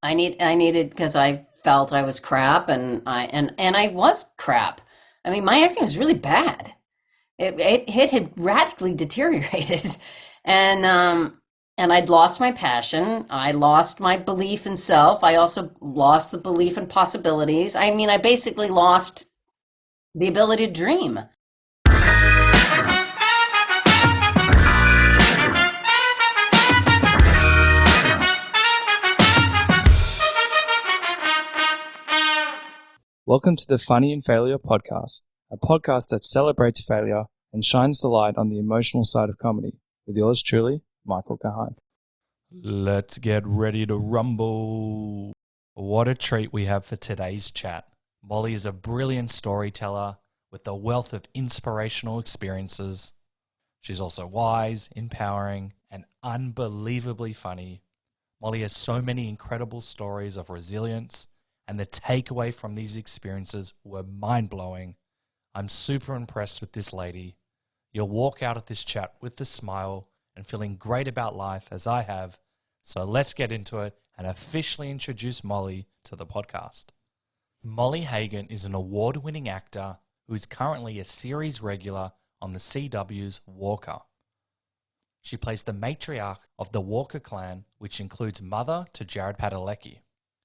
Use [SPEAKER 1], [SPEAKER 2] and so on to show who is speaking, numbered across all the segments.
[SPEAKER 1] I needed because I felt I was crap, and I was crap. I mean, my acting was really bad. It had radically deteriorated, and and I'd lost my passion. I lost my belief in self. I also lost the belief in possibilities. I mean, I basically lost the ability to dream.
[SPEAKER 2] Welcome to the Funny in Failure podcast, a podcast that celebrates failure and shines the light on the emotional side of comedy, with yours truly, Michael Kahan.
[SPEAKER 3] Let's get ready to rumble. What a treat we have for today's chat. Molly is a brilliant storyteller with a wealth of inspirational experiences. She's also wise, empowering, and unbelievably funny. Molly has so many incredible stories of resilience, and the takeaway from these experiences were mind-blowing. I'm super impressed with this lady. You'll walk out of this chat with a smile and feeling great about life as I have. So let's get into it and officially introduce Molly to the podcast. Molly Hagan is an award-winning actor who is currently a series regular on the CW's Walker. She plays the matriarch of the Walker clan, which includes mother to Jared Padalecki.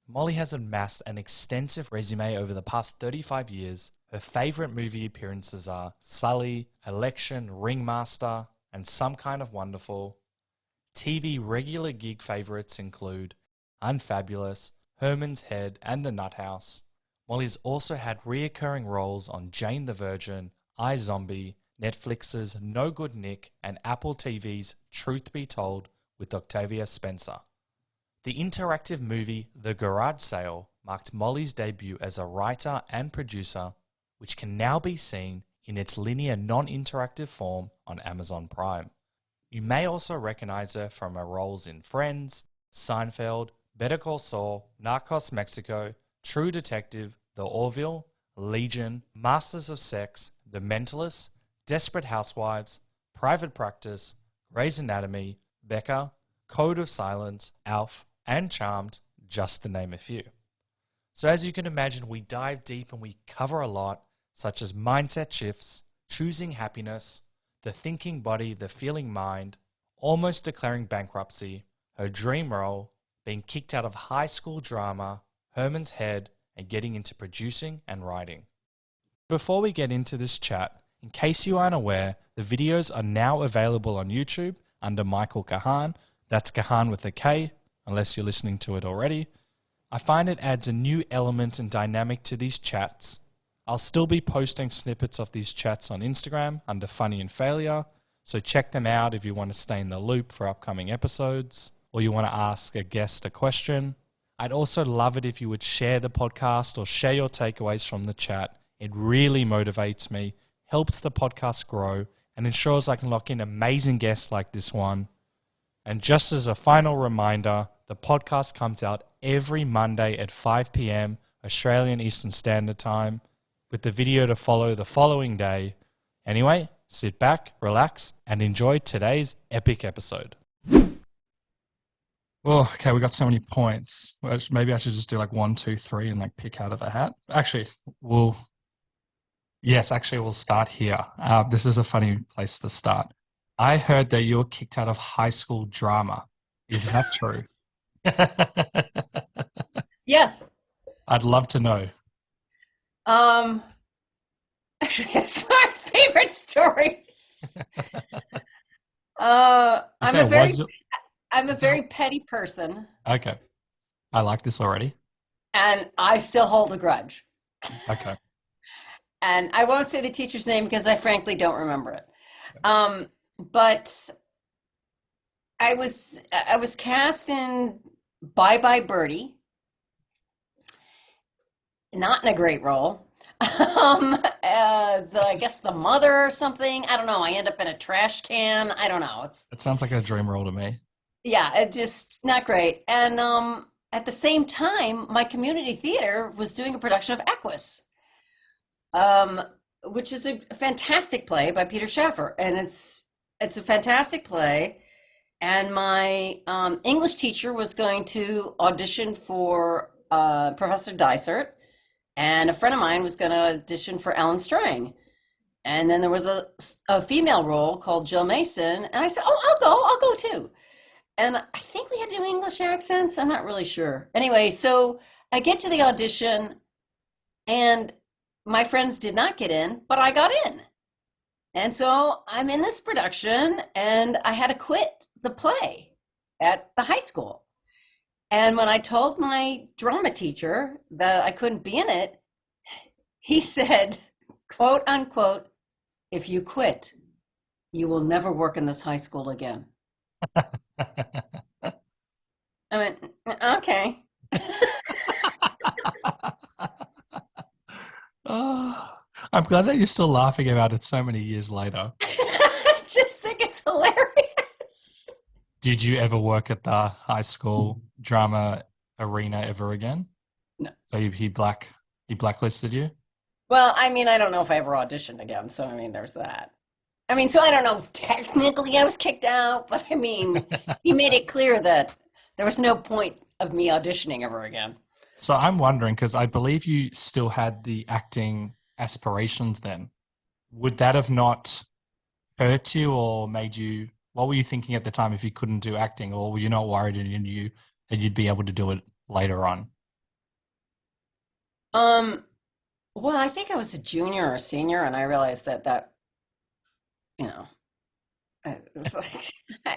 [SPEAKER 3] Molly has amassed an extensive resume over the past 35 years. Her favourite movie appearances are SULLY, Election, Ringmaster, and Some Kind of Wonderful. TV regular gig favourites include UNFABULOUS, HERMAN'S and the NUTT. Molly's also had reoccurring roles on Jane the Virgin, iZOMBIE, Netflix's No Good Nick, and Apple TV's Truth Be Told with Octavia Spencer. The interactive movie The Garage Sale marked Molly's debut as a writer and producer, which can now be seen in its linear non-interactive form on Amazon Prime. You may also recognize her from her roles in Friends, Seinfeld, Better Call Saul, Narcos Mexico, True Detective, The Orville, Legion, Masters of Sex, The Mentalist, Desperate Housewives, Private Practice, Grey's Anatomy, Becca, Code of Silence, ALF, and Charmed, just to name a few. So as you can imagine, we dive deep and we cover a lot, such as mindset shifts, choosing happiness, the thinking body, the feeling mind, almost declaring bankruptcy, her dream role, being kicked out of high school drama, Herman's head, and getting into producing and writing. Before we get into this chat, in case you aren't aware, the videos are now available on YouTube under Michael Kahan. That's Kahan with a K, unless you're listening to it already. I find it adds a new element and dynamic to these chats. I'll still be posting snippets of these chats on Instagram under Funny and Failure, so check them out if you want to stay in the loop for upcoming episodes, or you want to ask a guest a question. I'd also love it if you would share the podcast or share your takeaways from the chat. It really motivates me, helps the podcast grow, and ensures I can lock in amazing guests like this one. And just as a final reminder, the podcast comes out every Monday at 5 p.m. Australian Eastern Standard Time, with the video to follow the following day. Anyway, sit back, relax, and enjoy today's epic episode.
[SPEAKER 2] Oh, okay, we got so many points. Well, maybe I should just do like 1, 2, 3 and like pick out of the hat. Actually, we'll start here. This is a funny place to start. I heard that you were kicked out of high school drama. Is that true?
[SPEAKER 1] Yes.
[SPEAKER 2] I'd love to know.
[SPEAKER 1] Actually, it's my favorite stories. I'm a very petty person,
[SPEAKER 2] Okay. I like this already.
[SPEAKER 1] and I still hold a grudge.
[SPEAKER 2] Okay.
[SPEAKER 1] And I won't say the teacher's name because I frankly don't remember it. But I was cast in Bye Bye Birdie, not in a great role. I guess the mother or something. I don't know. I end up in a trash can. I don't know.
[SPEAKER 2] It sounds like a dream role to me.
[SPEAKER 1] Yeah, it just not great. And at the same time, my community theater was doing a production of Equus, which is a fantastic play by Peter Schaffer, and it's a fantastic play. and my English teacher was going to audition for Professor Dysart, and a friend of mine was going to audition for Ellen Strang. And then there was a female role called Jill Mason, and I said, "Oh, I'll go too." And I think we had to do English accents. I'm not really sure. Anyway, so I get to the audition, and my friends did not get in, but I got in. And so I'm in this production, and I had to quit the play at the high school. And when I told my drama teacher that I couldn't be in it, he said, quote unquote, "If you quit, you will never work in this high school again." I went, "Okay."
[SPEAKER 3] Oh, I'm glad that you're still laughing about it so many years later.
[SPEAKER 1] I just think it's hilarious.
[SPEAKER 3] Did you ever work at the high school drama arena ever again?
[SPEAKER 1] No.
[SPEAKER 3] So he blacklisted you?
[SPEAKER 1] Well, I mean, I don't know if I ever auditioned again, so I mean, there's that. I mean, so I don't know if technically I was kicked out, but I mean, he made it clear that there was no point of me auditioning ever again.
[SPEAKER 3] So I'm wondering, because I believe you still had the acting aspirations then. Would that have not hurt you or made you, what were you thinking at the time if you couldn't do acting, or were you not worried and you knew that you'd be able to do it later on?
[SPEAKER 1] Well, I think I was a junior or senior, and I realized that, you know, it's like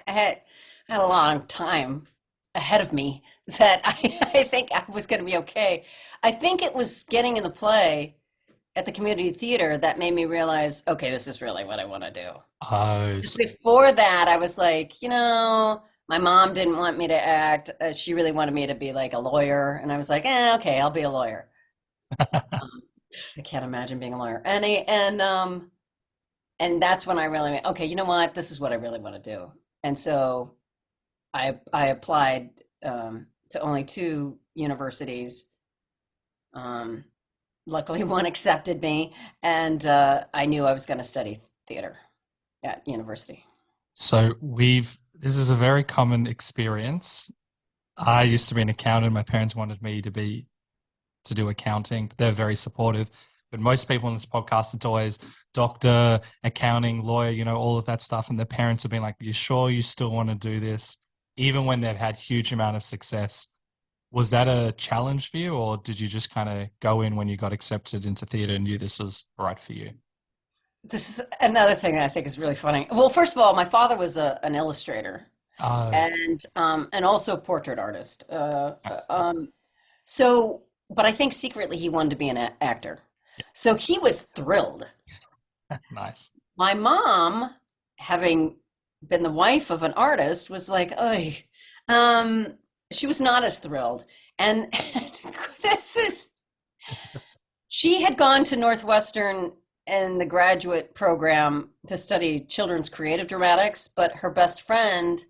[SPEAKER 1] I had a long time ahead of me that I think I was going to be okay. I think it was getting in the play at the community theater that made me realize, okay, this is really what I want to do.
[SPEAKER 3] Oh,
[SPEAKER 1] Before that, I was like, my mom didn't want me to act. She really wanted me to be like a lawyer, and I was like, okay, I'll be a lawyer. I can't imagine being a lawyer. And that's when I really went, okay, you know what? This is what I really want to do. And so I applied to only 2 universities. Luckily, one accepted me, and I knew I was going to study theater at university.
[SPEAKER 3] so this is a very common experience. I used to be an accountant. My parents wanted me to do accounting. They're very supportive. But most people on this podcast, it's always doctor, accounting, lawyer, all of that stuff. And their parents have been like, "You sure you still want to do this?" Even when they've had huge amount of success. Was that a challenge for you, or did you just kind of go in when you got accepted into theater and knew this was right for you?
[SPEAKER 1] This is another thing that I think is really funny. Well, first of all, my father was an illustrator
[SPEAKER 3] Oh,
[SPEAKER 1] and also a portrait artist.
[SPEAKER 3] I see.
[SPEAKER 1] So, but I think secretly he wanted to be an actor. So he was thrilled.
[SPEAKER 3] Nice.
[SPEAKER 1] My mom, having been the wife of an artist, was like, "Oh," she was not as thrilled. And she had gone to Northwestern in the graduate program to study children's creative dramatics, but her best friend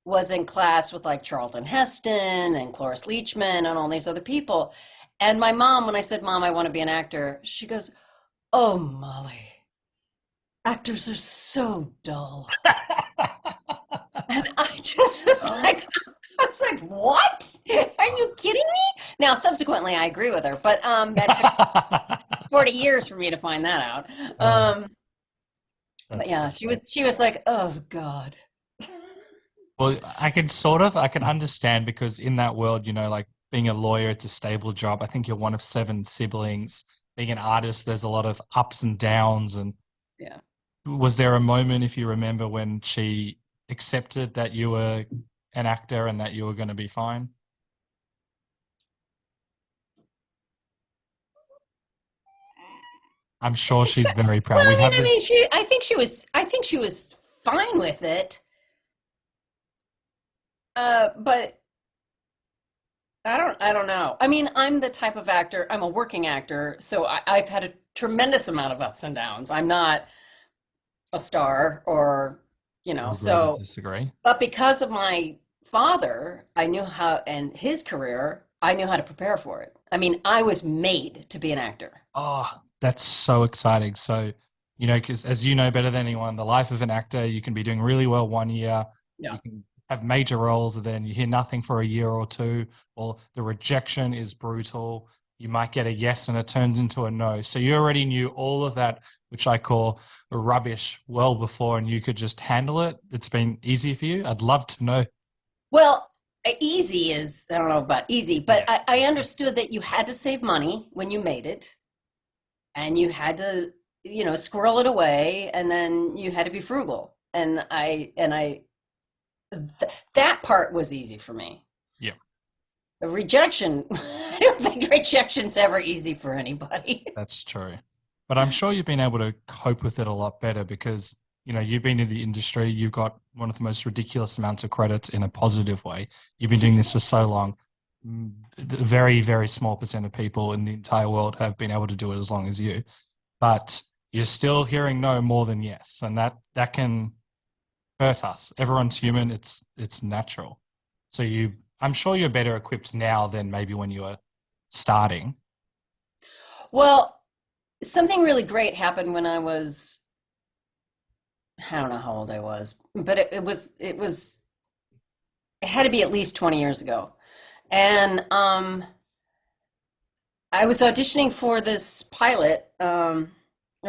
[SPEAKER 1] was in class with like Charlton Heston and Cloris Leachman and all these other people. And my mom, when I said, "Mom, I want to be an actor," she goes, "Oh, Molly, actors are so dull." And I just was like, "What? Are you kidding me?" Now, subsequently, I agree with her, but that took 40 years for me to find that out. But
[SPEAKER 3] That's
[SPEAKER 1] yeah,
[SPEAKER 3] so
[SPEAKER 1] she was like, "Oh God."
[SPEAKER 3] Well, I can understand, because in that world, like being a lawyer, it's a stable job. I think you're one of 7 siblings. Being an artist, there's a lot of ups and downs. And
[SPEAKER 1] Yeah.
[SPEAKER 3] was there a moment, if you remember, when she accepted that you were an actor and that you were going to be fine? I'm sure she's very proud.
[SPEAKER 1] Well,
[SPEAKER 3] We have
[SPEAKER 1] I
[SPEAKER 3] this.
[SPEAKER 1] mean, I think she was fine with it. But I don't know. I mean, I'm the type of actor, I'm a working actor, so I've had a tremendous amount of ups and downs. I'm not a star or,
[SPEAKER 3] Agree to
[SPEAKER 1] so,
[SPEAKER 3] disagree.
[SPEAKER 1] but because of my father, I knew how, and his career, I knew how to prepare for it. I mean, I was made to be an actor.
[SPEAKER 3] Oh, that's so exciting. So, because as you know better than anyone, the life of an actor, you can be doing really well one year,
[SPEAKER 1] Yeah.
[SPEAKER 3] You can have major roles and then you hear nothing for a year or two, or the rejection is brutal. You might get a yes and it turns into a no. So you already knew all of that, which I call rubbish, well before, and you could just handle it. It's been easy for you. I'd love to know.
[SPEAKER 1] Well, easy is, I don't know about easy, but
[SPEAKER 3] Yeah.
[SPEAKER 1] I understood that you had to save money when you made it, and you had to, squirrel it away, and then you had to be frugal. That part was easy for me.
[SPEAKER 3] Yeah.
[SPEAKER 1] The rejection, I don't think rejection's ever easy for anybody.
[SPEAKER 3] That's true. But I'm sure you've been able to cope with it a lot better because, you've been in the industry, you've got one of the most ridiculous amounts of credits in a positive way. You've been doing this for so long. A very, very small percent of people in the entire world have been able to do it as long as you. But you're still hearing no more than yes. And that can hurt us. Everyone's human. It's natural. So I'm sure you're better equipped now than maybe when you were starting.
[SPEAKER 1] Well, something really great happened when I was, I don't know how old I was, but it had to be at least 20 years ago. And I was auditioning for this pilot, a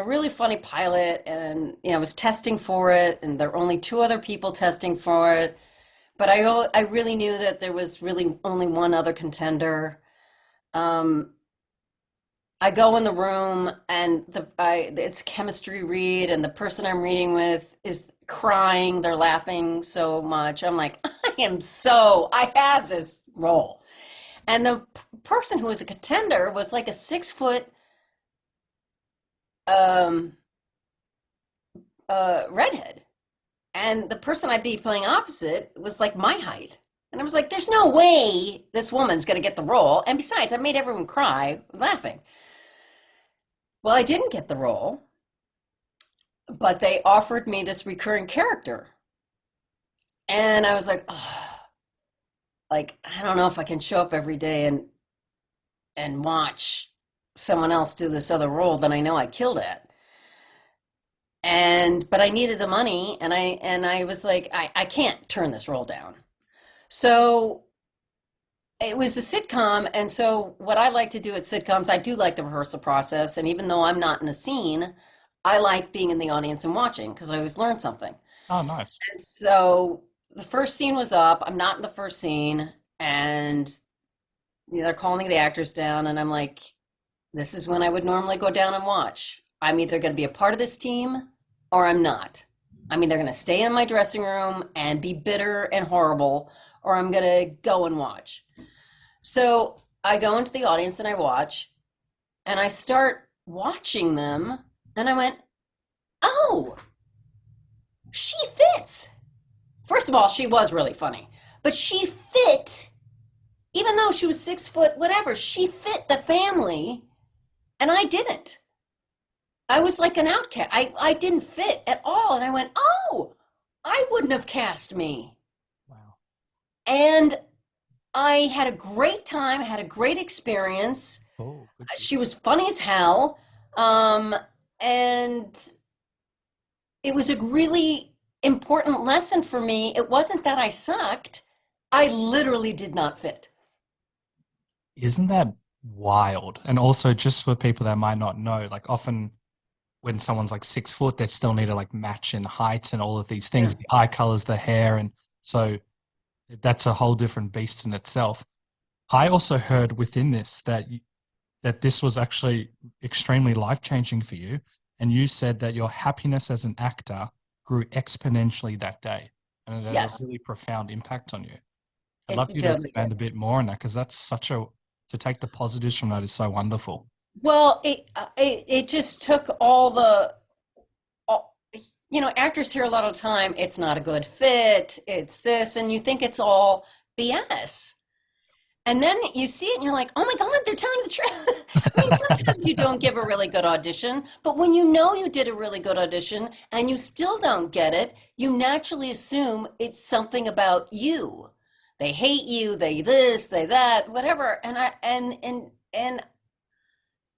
[SPEAKER 1] really funny pilot, and I was testing for it, and there were only two other people testing for it. But I really knew that there was really only one other contender. Um, I go in the room, and it's chemistry read, and the person I'm reading with is crying. They're laughing so much. I'm like, I had this role. And the person who was a contender was like a 6 foot um, redhead. And the person I'd be playing opposite was like my height. And I was like, there's no way this woman's going to get the role. And besides, I made everyone cry laughing. Well, I didn't get the role, but they offered me this recurring character. And I was like, oh, like, I don't know if I can show up every day and watch someone else do this other role that I know I killed at. But I needed the money, and I was like, I can't turn this role down. So it was a sitcom, and so what I like to do at sitcoms, I do like the rehearsal process, and even though I'm not in a scene, I like being in the audience and watching because I always learn something.
[SPEAKER 3] Oh, nice.
[SPEAKER 1] And so the first scene was up. I'm not in the first scene, and they're calling the actors down, and I'm like, this is when I would normally go down and watch. I'm either going to be a part of this team or I'm not. I'm either going to stay in my dressing room and be bitter and horrible, or I'm going to go and watch. So I go into the audience and I watch, and I start watching them, and I went, oh, she fits. First of all, she was really funny, but she fit, even though she was 6 foot, whatever, she fit the family, and I didn't. I was like an outcast. I didn't fit at all. And I went, oh, I wouldn't have cast me.
[SPEAKER 3] Wow.
[SPEAKER 1] And I had a great time, had a great experience.
[SPEAKER 3] Oh, good.
[SPEAKER 1] She was funny as hell. And it was a really important lesson for me. It wasn't that I sucked. I literally did not fit.
[SPEAKER 3] Isn't that wild? And also, just for people that might not know, like often when someone's like 6 foot, they still need to like match in height and all of these things,
[SPEAKER 1] Yeah.
[SPEAKER 3] the eye colors, the hair. And so that's a whole different beast in itself. I also heard within this that this was actually extremely life-changing for you. And you said that your happiness as an actor grew exponentially that day. And it had a
[SPEAKER 1] Yes,
[SPEAKER 3] really profound impact on you. I'd love
[SPEAKER 1] it
[SPEAKER 3] you to
[SPEAKER 1] totally
[SPEAKER 3] expand
[SPEAKER 1] did.
[SPEAKER 3] a bit more on that because that's to take the positives from that is so wonderful.
[SPEAKER 1] Well, it just took all, actors hear a lot of the time, it's not a good fit, it's this, and you think it's all BS. And then you see it and you're like, oh my God, they're telling the truth. I mean, sometimes you don't give a really good audition, but when you know you did a really good audition and you still don't get it, you naturally assume it's something about you. They hate you, they this, they that, whatever. And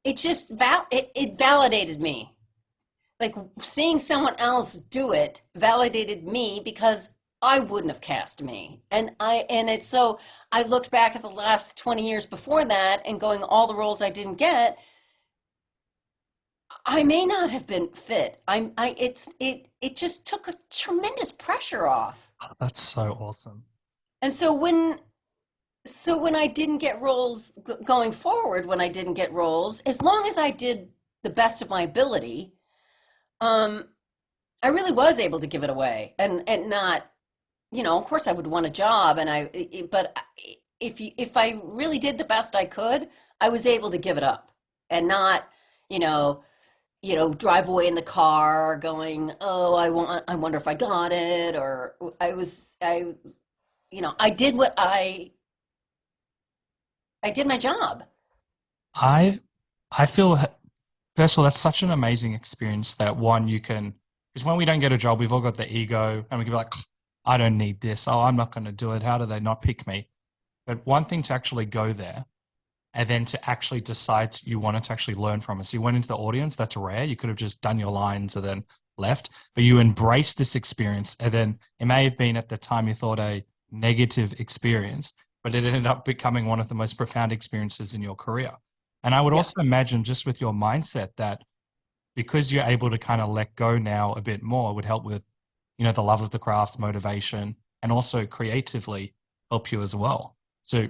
[SPEAKER 1] it just it validated me. Like seeing someone else do it validated me because I wouldn't have cast me. So I looked back at the last 20 years before that and going all the roles I didn't get, I may not have been fit. It just took a tremendous pressure off.
[SPEAKER 3] That's so awesome.
[SPEAKER 1] And so when I didn't get roles going forward, when I didn't get roles, as long as I did the best of my ability, um, I really was able to give it away and not, of course I would want a job but if I really did the best I could, I was able to give it up and not, you know, drive away in the car going, oh, I wonder if I got it, or I did I did my job.
[SPEAKER 3] I I feel first of all that's such an amazing experience that one you can because when we don't get a job, we've all got the ego and we can be like, I don't need this. Oh, I'm not going to do it. How do they not pick me? But one thing to actually go there and then to actually decide you wanted to actually learn from it. So you went into the audience. That's rare. You could have just done your lines and then left, but you embraced this experience. And then it may have been at the time you thought a negative experience, but it ended up becoming one of the most profound experiences in your career. And I would
[SPEAKER 1] Yeah.
[SPEAKER 3] also imagine just with your mindset that because you're able to kind of let go now a bit more, it would help with, the love of the craft, motivation, and also creatively help you as well. So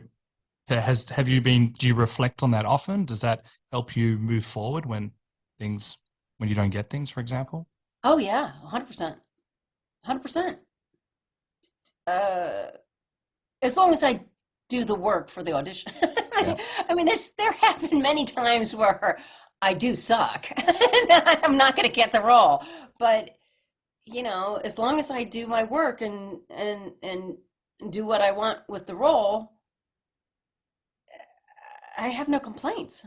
[SPEAKER 3] do you reflect on that often? Does that help you move forward when you don't get things, for example?
[SPEAKER 1] Oh yeah, 100%. 100%. Uh, as long as I do the work for the audition.
[SPEAKER 3] Yeah.
[SPEAKER 1] I mean, there have been many times where I do suck. I'm not going to get the role, but as long as I do my work and do what I want with the role, I have no complaints.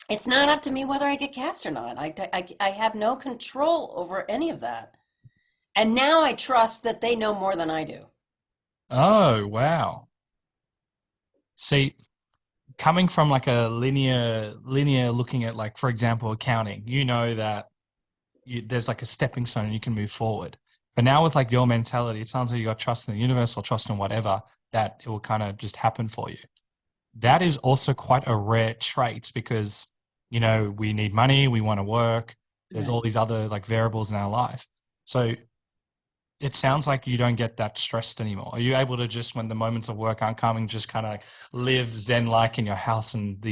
[SPEAKER 1] It's not up to me whether I get cast or not. I have no control over any of that. And now I trust that they know more than I do.
[SPEAKER 3] Oh, wow. See, coming from like a linear looking at like, for example, accounting, you know that there's like a stepping stone and you can move forward. But now with like your mentality, it sounds like you got trust in the universe or trust in whatever, that it will kind of just happen for you. That is also quite a rare trait because, we need money, we want to work. There's all
[SPEAKER 1] Right.
[SPEAKER 3] these other like variables in our life. So it sounds like you don't get that stressed anymore. Are you able to just, when the moments of work aren't coming, just kind of live zen-like in your house and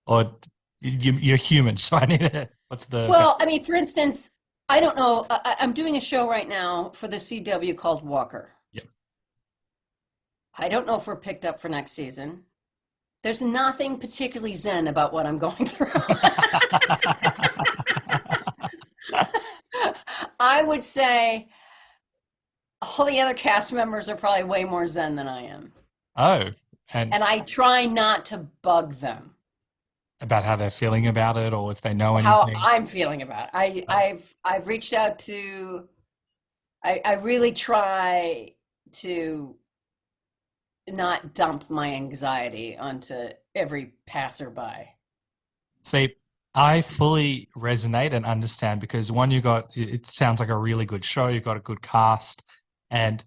[SPEAKER 3] or you're human, so I need to, what's the,
[SPEAKER 1] Well, I mean, for instance, I don't know. I'm doing a show right now for the CW called Walker.
[SPEAKER 3] Yep.
[SPEAKER 1] I don't know if we're picked up for next season. There's nothing particularly zen about what I'm going through. I would say all the other cast members are probably way more zen than I am.
[SPEAKER 3] Oh, and
[SPEAKER 1] And I try not to bug them
[SPEAKER 3] about how they're feeling about it or if they know
[SPEAKER 1] how
[SPEAKER 3] anything.
[SPEAKER 1] I'm feeling about it.
[SPEAKER 3] Oh,
[SPEAKER 1] I've reached out to I really try to not dump my anxiety onto every passerby.
[SPEAKER 3] see, I fully resonate and understand because one, it sounds like a really good show. You've got a good cast, and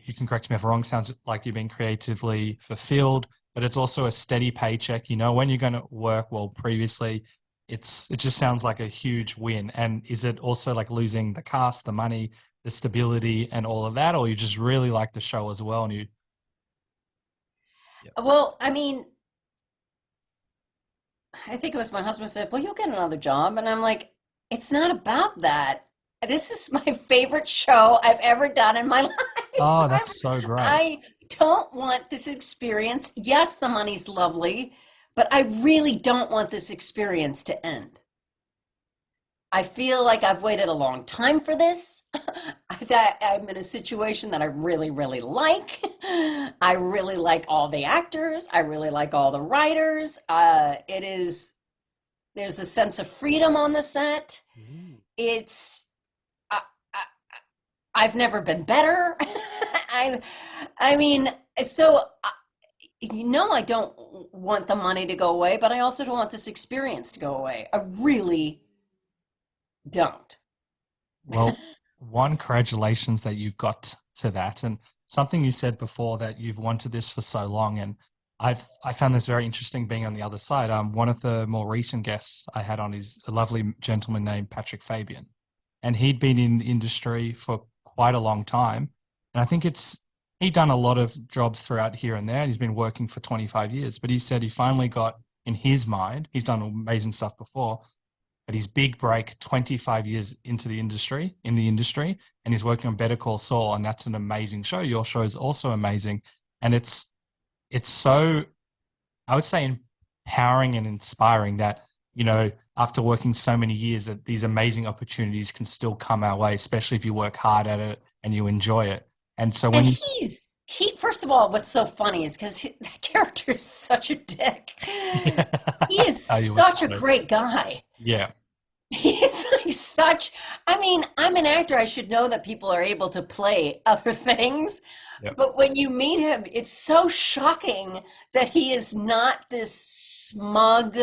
[SPEAKER 3] you can correct me if I'm wrong, sounds like you've been creatively fulfilled, but it's also a steady paycheck. You know when you're going to work. Well, previously, it just sounds like a huge win. And is it also like losing the cast, the money, the stability, and all of that, or you just really like the show as well? And yeah.
[SPEAKER 1] Well, I mean, I think it was my husband said, "Well, you'll get another job." And I'm like, "It's not about that. This is my favorite show I've ever done in my life.
[SPEAKER 3] Oh, that's so great.
[SPEAKER 1] I don't want this experience. Yes, the money's lovely, but I really don't want this experience to end. I feel like I've waited a long time for this. That I'm in a situation that I really, really like. I really like all the actors. I really like all the writers. There's a sense of freedom on the set.
[SPEAKER 3] Mm.
[SPEAKER 1] It's, I, I, I've never been better. I, I mean, so, I don't want the money to go away, but I also don't want this experience to go away. I really don't.
[SPEAKER 3] Well, one, congratulations that you've got to that. And something you said before, that you've wanted this for so long. And I found this very interesting being on the other side. One of the more recent guests I had on is a lovely gentleman named Patrick Fabian. And he'd been in the industry for quite a long time. And I think he'd done a lot of jobs throughout here and there. And he's been working for 25 years. But he said he finally got, in his mind, he's done amazing stuff before, but his big break 25 years into the industry, and he's working on Better Call Saul, and that's an amazing show. Your show is also amazing. And it's so, I would say, empowering and inspiring that, after working so many years, that these amazing opportunities can still come our way, especially if you work hard at it and you enjoy it. And so when
[SPEAKER 1] And first of all, what's so funny is because that character is such a dick.
[SPEAKER 3] yeah.
[SPEAKER 1] He is
[SPEAKER 3] He was
[SPEAKER 1] such a great guy.
[SPEAKER 3] Yeah.
[SPEAKER 1] He is I'm an actor. I should know that people are able to play other things.
[SPEAKER 3] Yep.
[SPEAKER 1] But when you meet him, it's so shocking that he is not this smug,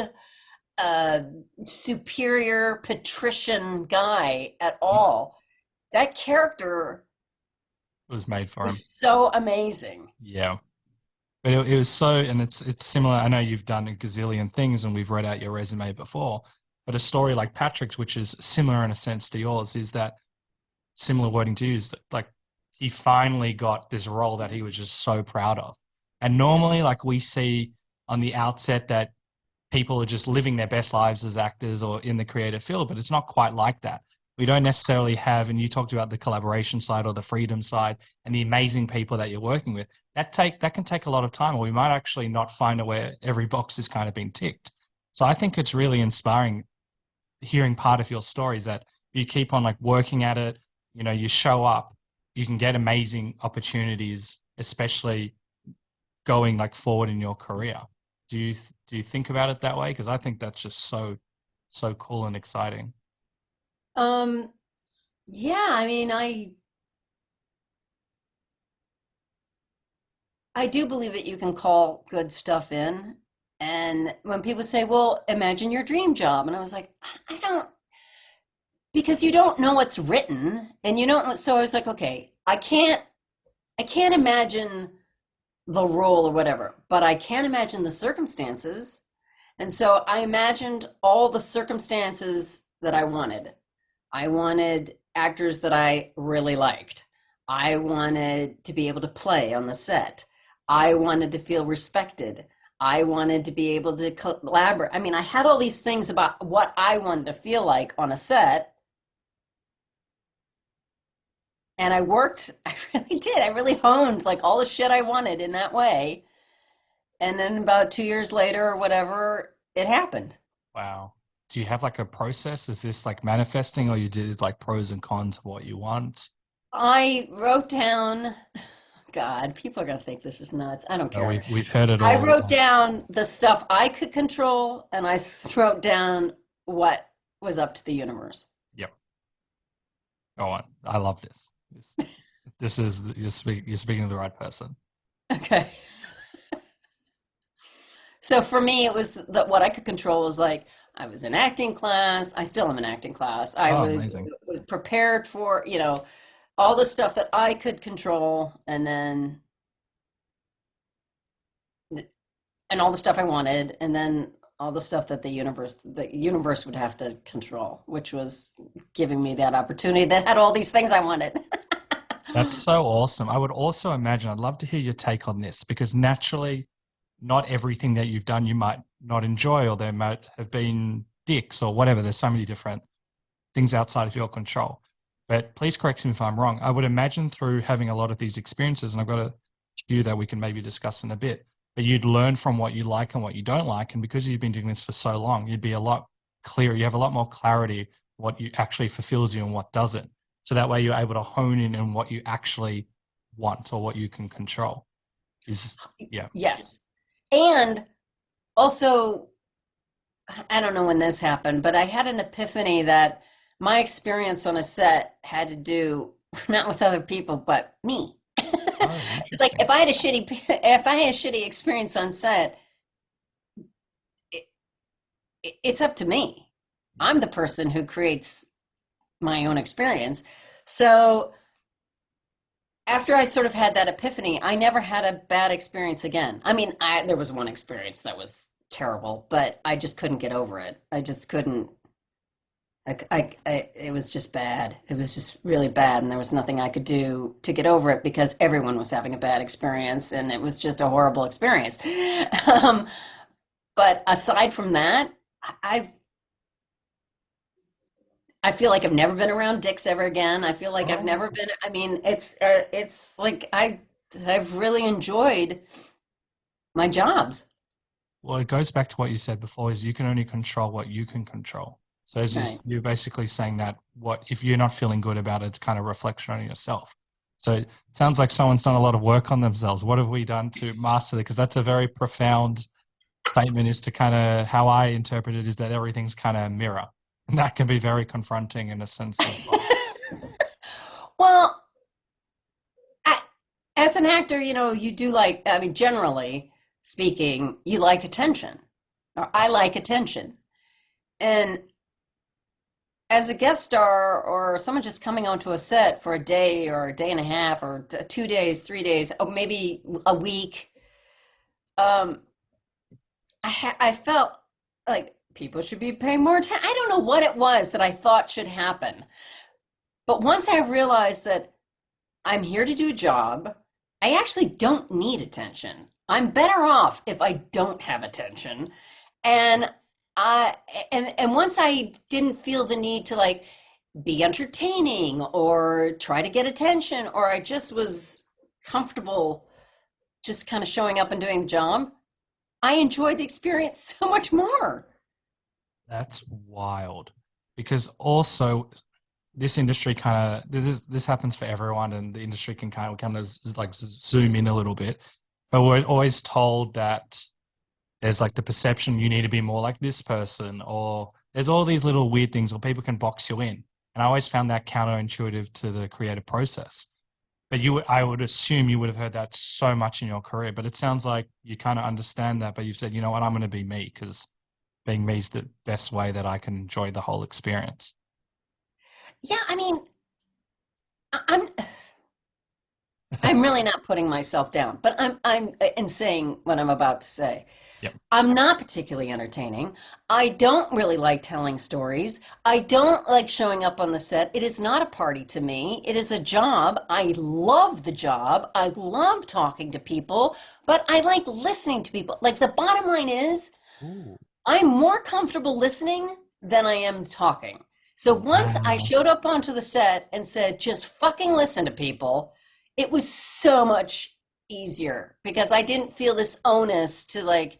[SPEAKER 1] superior patrician guy at all. That character
[SPEAKER 3] Was made for him.
[SPEAKER 1] was so amazing.
[SPEAKER 3] Yeah. But it was so, and it's similar. I know you've done a gazillion things and we've read out your resume before, but a story like Patrick's, which is similar in a sense to yours, is that similar wording to you, is that, like, he finally got this role that he was just so proud of. And normally, like, we see on the outset that people are just living their best lives as actors or in the creative field, but it's not quite like that. We don't necessarily have, and you talked about the collaboration side or the freedom side and the amazing people that you're working with. That can take a lot of time, or we might actually not find it where every box is kind of being ticked. So I think it's really inspiring hearing part of your stories that you keep on like working at it, you show up, you can get amazing opportunities, especially going like forward in your career. Do you think about it that way? Because I think that's just so cool and exciting.
[SPEAKER 1] Yeah, I do believe that you can call good stuff in. And when people say, well, imagine your dream job. And I was like, I don't, because you don't know what's written and so I was like, okay, I can't imagine the role or whatever, but I can imagine the circumstances. And so I imagined all the circumstances that I wanted. I wanted actors that I really liked. I wanted to be able to play on the set. I wanted to feel respected. I wanted to be able to collaborate. I had all these things about what I wanted to feel like on a set. And I really did. I really honed like all the shit I wanted in that way. And then about 2 years later or whatever, it happened.
[SPEAKER 3] Wow. Do you have like a process? Is this like manifesting, or you did like pros and cons of what you want?
[SPEAKER 1] I wrote down, God, people are going to think this is nuts. I don't
[SPEAKER 3] No,
[SPEAKER 1] care.
[SPEAKER 3] we've heard it all.
[SPEAKER 1] I wrote down the stuff I could control, and I wrote down what was up to the universe.
[SPEAKER 3] Yep. Go on. I love this. You're speaking to the right person.
[SPEAKER 1] Okay. So for me, it was that what I could control was like, I was in acting class. I still am in acting class. I was prepared for, all the stuff that I could control, and then, and all the stuff I wanted, and then all the stuff that the universe would have to control, which was giving me that opportunity that had all these things I wanted.
[SPEAKER 3] That's so awesome. I would also imagine, I'd love to hear your take on this, because naturally, not everything that you've done you might not enjoy, or there might have been dicks or whatever. There's so many different things outside of your control. But please correct me if I'm wrong. I would imagine through having a lot of these experiences, and I've got a few that we can maybe discuss in a bit, but you'd learn from what you like and what you don't like. And because you've been doing this for so long, you'd be a lot clearer. You have a lot more clarity what you actually fulfills you and what doesn't. So that way you're able to hone in on what you actually want or what you can control. Yeah.
[SPEAKER 1] Yes. And also, I don't know when this happened, but I had an epiphany that my experience on a set had to do not with other people, but me.
[SPEAKER 3] Oh,
[SPEAKER 1] It's like if I had a shitty experience on set, it's up to me. I'm the person who creates my own experience. So after I sort of had that epiphany, I never had a bad experience again. I mean, there was one experience that was terrible, but I just couldn't get over it. I just couldn't. It was just bad. It was just really bad, and there was nothing I could do to get over it because everyone was having a bad experience, and it was just a horrible experience. Um, but aside from that, I've I feel like I've never been around dicks ever again. I feel like I've
[SPEAKER 3] Oh,
[SPEAKER 1] never been. I mean, it's like I've really enjoyed my jobs.
[SPEAKER 3] well, it goes back to what you said before, is you can only control what you can control. So as
[SPEAKER 1] Right.
[SPEAKER 3] you're basically saying that what if you're not feeling good about it, it's kind of reflection on yourself. So it sounds like someone's done a lot of work on themselves. What have we done to master it? Because that's a very profound statement, is to kind of how I interpret it is that everything's kind of a mirror. And that can be very confronting in a sense as well.
[SPEAKER 1] Well, I, as an actor, you do like, I mean, generally speaking, you like attention, or I like attention. And as a guest star or someone just coming onto a set for a day or a day and a half or 2 days, 3 days, or maybe a week, um, I felt like people should be paying more attention. I don't know what it was that I thought should happen. But once I realized that I'm here to do a job, I actually don't need attention. I'm better off if I don't have attention. And I and once I didn't feel the need to like be entertaining or try to get attention, or I just was comfortable just kind of showing up and doing the job, I enjoyed the experience so much more.
[SPEAKER 3] That's wild. Because also this industry kind of this happens for everyone, and the industry can kind of like zoom in a little bit. But we're always told that there's like the perception you need to be more like this person, or there's all these little weird things, or people can box you in. And I always found that counterintuitive to the creative process. But I would assume you would have heard that so much in your career. But it sounds like you kind of understand that. But you've said, you know what, I'm going to be me, because being me is the best way that I can enjoy the whole experience.
[SPEAKER 1] Yeah, I mean, I'm really not putting myself down, but I'm in saying what I'm about to say.
[SPEAKER 3] Yep.
[SPEAKER 1] I'm not particularly entertaining. I don't really like telling stories. I don't like showing up on the set. It is not a party to me. It is a job. I love the job. I love talking to people, but I like listening to people. Like the bottom line is,
[SPEAKER 3] Ooh.
[SPEAKER 1] I'm more comfortable listening than I am talking. So once I
[SPEAKER 3] Wow.
[SPEAKER 1] showed up onto the set and said, just fucking listen to people, it was so much easier because I didn't feel this onus to like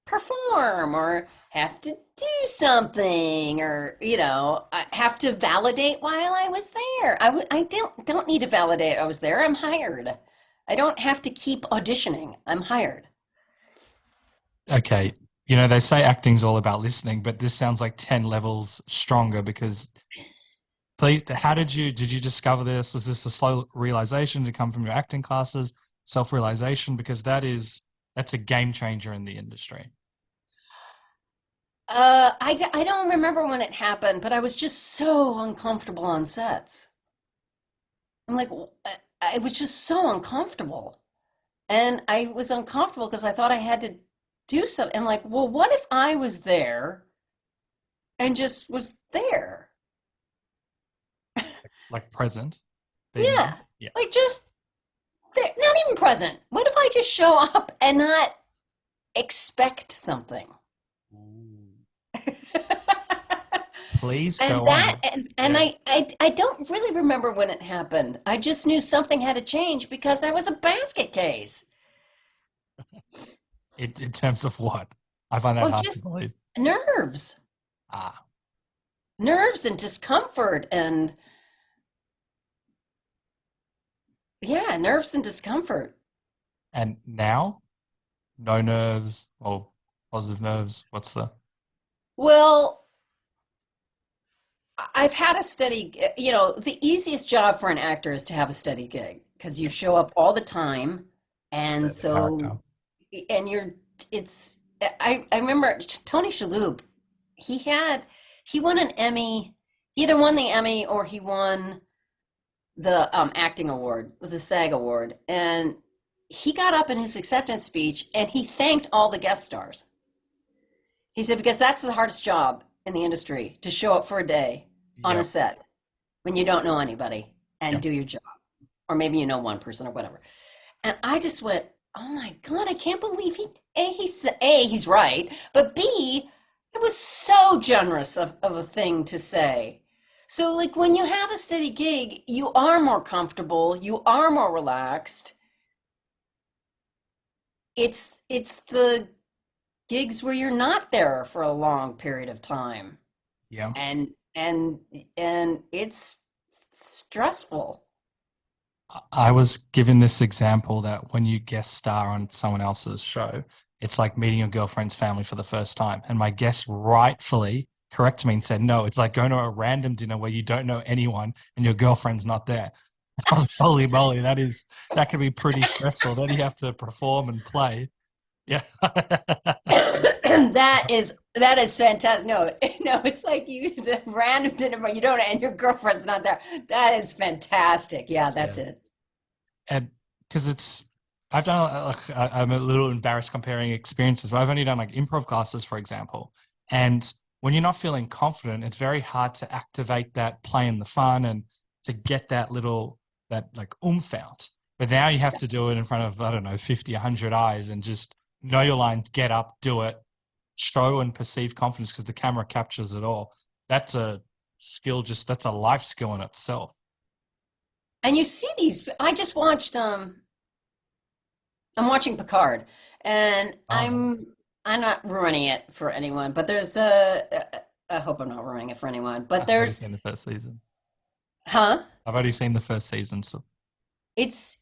[SPEAKER 1] perform or have to do something or I have to validate while I was there. I don't need to validate I was there. I'm hired. I don't have to keep auditioning. I'm hired.
[SPEAKER 3] Okay. You know, they say acting's all about listening, but this sounds like 10 levels stronger. Because please, how did you discover this? Was this a slow realization to come from your acting classes, self-realization? Because that's a game changer in the industry.
[SPEAKER 1] I don't remember when it happened, but I was just so uncomfortable on sets. I'm like, I was just so uncomfortable. And I was uncomfortable because I thought I had to do something. I'm like, well, what if I was there and just was there?
[SPEAKER 3] Like present, being there.
[SPEAKER 1] Yeah,
[SPEAKER 3] Yeah.
[SPEAKER 1] like just there, not even present. What if I just show up and not expect something?
[SPEAKER 3] Ooh. Please
[SPEAKER 1] And
[SPEAKER 3] go
[SPEAKER 1] that
[SPEAKER 3] on.
[SPEAKER 1] and
[SPEAKER 3] Yeah.
[SPEAKER 1] I don't really remember when it happened. I just knew something had to change because I was a basket case.
[SPEAKER 3] In terms of what? I find that
[SPEAKER 1] Well,
[SPEAKER 3] hard to
[SPEAKER 1] just
[SPEAKER 3] believe.
[SPEAKER 1] nerves,
[SPEAKER 3] Ah.
[SPEAKER 1] nerves and discomfort and yeah, nerves and discomfort.
[SPEAKER 3] And now, no nerves or positive nerves. What's the
[SPEAKER 1] Well, I've had a steady, the easiest job for an actor is to have a steady gig because you
[SPEAKER 3] Yep.
[SPEAKER 1] show up all the time. And
[SPEAKER 3] The character?
[SPEAKER 1] so, and I remember Tony Shalhoub, he won an Emmy. either won the Emmy or he won the acting award, the SAG award. And he got up in his acceptance speech and he thanked all the guest stars. He said, because that's the hardest job in the industry, to show up for a day on a
[SPEAKER 3] Yep.
[SPEAKER 1] set when you don't know anybody and
[SPEAKER 3] Yep.
[SPEAKER 1] do your job. Or maybe you know one person or whatever. And I just went, oh my God, I can't believe he's right, but B, it was so generous of a thing to say. So like when you have a steady gig, you are more comfortable, you are more relaxed. It's the gigs where you're not there for a long period of time.
[SPEAKER 3] Yeah.
[SPEAKER 1] And it's stressful.
[SPEAKER 3] I was given this example that when you guest star on someone else's show, it's like meeting your girlfriend's family for the first time. And my guest rightfully corrected me and said, no, it's like going to a random dinner where you don't know anyone and your girlfriend's not there. I was like, holy moly, that can be pretty stressful. Then you have to perform and play. Yeah.
[SPEAKER 1] That is fantastic. No, it's like it's a random dinner, but you don't, and your girlfriend's not there. That is fantastic. Yeah, that's it.
[SPEAKER 3] And because I've done, I'm a little embarrassed comparing experiences, but I've only done like improv classes, for example. And when you're not feeling confident, it's very hard to activate that play and the fun and to get that like oomph out. But now you have to do it in front of, I don't know, 50, 100 eyes and just know your line, get up, do it, show and perceive confidence because the camera captures it all. That's a skill, that's a life skill in itself.
[SPEAKER 1] And you see these, I just watched, I'm watching Picard, and
[SPEAKER 3] Nice.
[SPEAKER 1] I'm not ruining it for anyone, but there's I hope I'm not ruining it for anyone, but
[SPEAKER 3] I've already
[SPEAKER 1] there's,
[SPEAKER 3] seen the first season.
[SPEAKER 1] huh?
[SPEAKER 3] I've already seen the first season. So.
[SPEAKER 1] It's,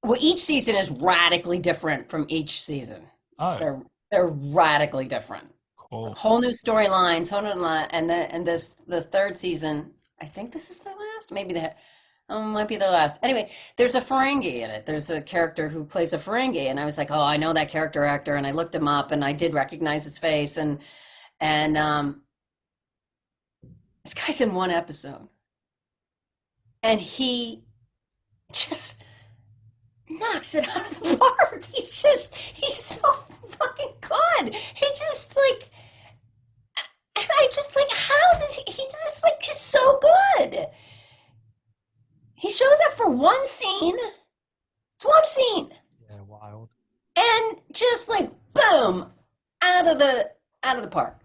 [SPEAKER 1] well, each season is radically different from each season.
[SPEAKER 3] Oh,
[SPEAKER 1] They're radically different.
[SPEAKER 3] cool.
[SPEAKER 1] Whole new storylines, and this third season, I think this is the last, maybe might be the last. Anyway, there's a Ferengi in it. There's a character who plays a Ferengi, and I was like, oh, I know that character actor, and I looked him up, and I did recognize his face, and this guy's in one episode, and he just knocks it out of the park. He's so fucking good. He just like, and I just like, how does he just like is so good. He shows up for one scene. It's one scene.
[SPEAKER 3] Yeah, wild.
[SPEAKER 1] And just like boom, out of the park.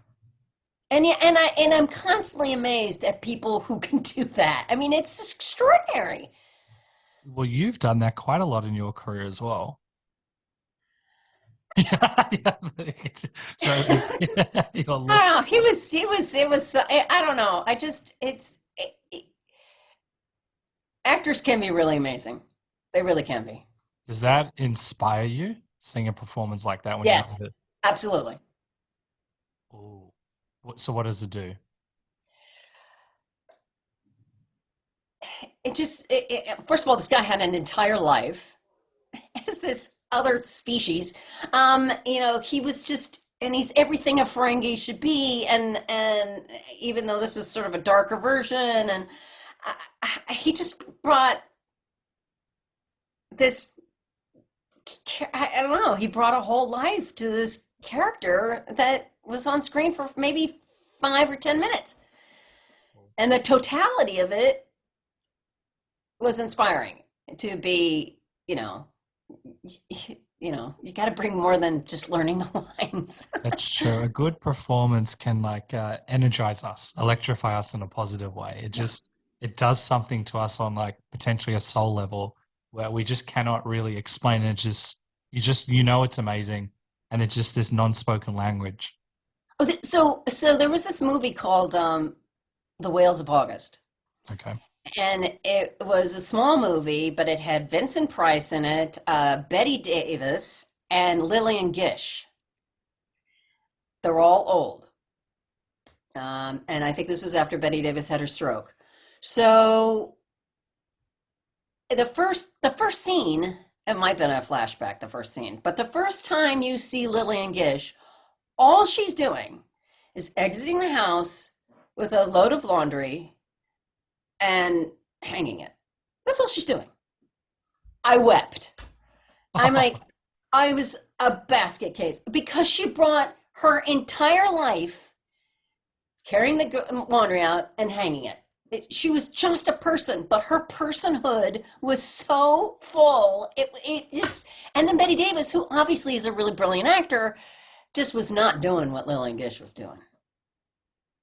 [SPEAKER 1] And yeah, and I'm constantly amazed at people who can do that. I mean, it's extraordinary.
[SPEAKER 3] Well, you've done that quite a lot in your career as well. Yeah, yeah. Your
[SPEAKER 1] I don't know. He was. It was. I don't know. Actors can be really amazing. They really can be.
[SPEAKER 3] Does that inspire you, seeing a performance like that when
[SPEAKER 1] Yes,
[SPEAKER 3] you're
[SPEAKER 1] absolutely.
[SPEAKER 3] Oh, so what does it do?
[SPEAKER 1] First of all, this guy had an entire life as this other species. He was just, and he's everything a Ferengi should be, and even though this is sort of a darker version, and he just brought this. I don't know. He brought a whole life to this character that was on screen for maybe 5 or 10 minutes, and the totality of it was inspiring to be, you got to bring more than just learning the lines.
[SPEAKER 3] That's true. A good performance can energize us, electrify us in a positive way. It does something to us on like potentially a soul level where we just cannot really explain it. It's amazing, and it's just this non-spoken language.
[SPEAKER 1] So there was this movie called The Whales of August.
[SPEAKER 3] Okay.
[SPEAKER 1] And it was a small movie, but it had Vincent Price in it, Betty Davis, and Lillian Gish. They're all old. And I think this was after Betty Davis had her stroke. So the first scene, it might have been a flashback, the first scene, but the first time you see Lillian Gish, all she's doing is exiting the house with a load of laundry and hanging it. That's all she's doing. I wept. I'm like, I was a basket case because she brought her entire life carrying the laundry out and hanging it. She was just a person, but her personhood was so full. It just, and then Betty Davis, who obviously is a really brilliant actor, just was not doing what Lillian Gish was doing.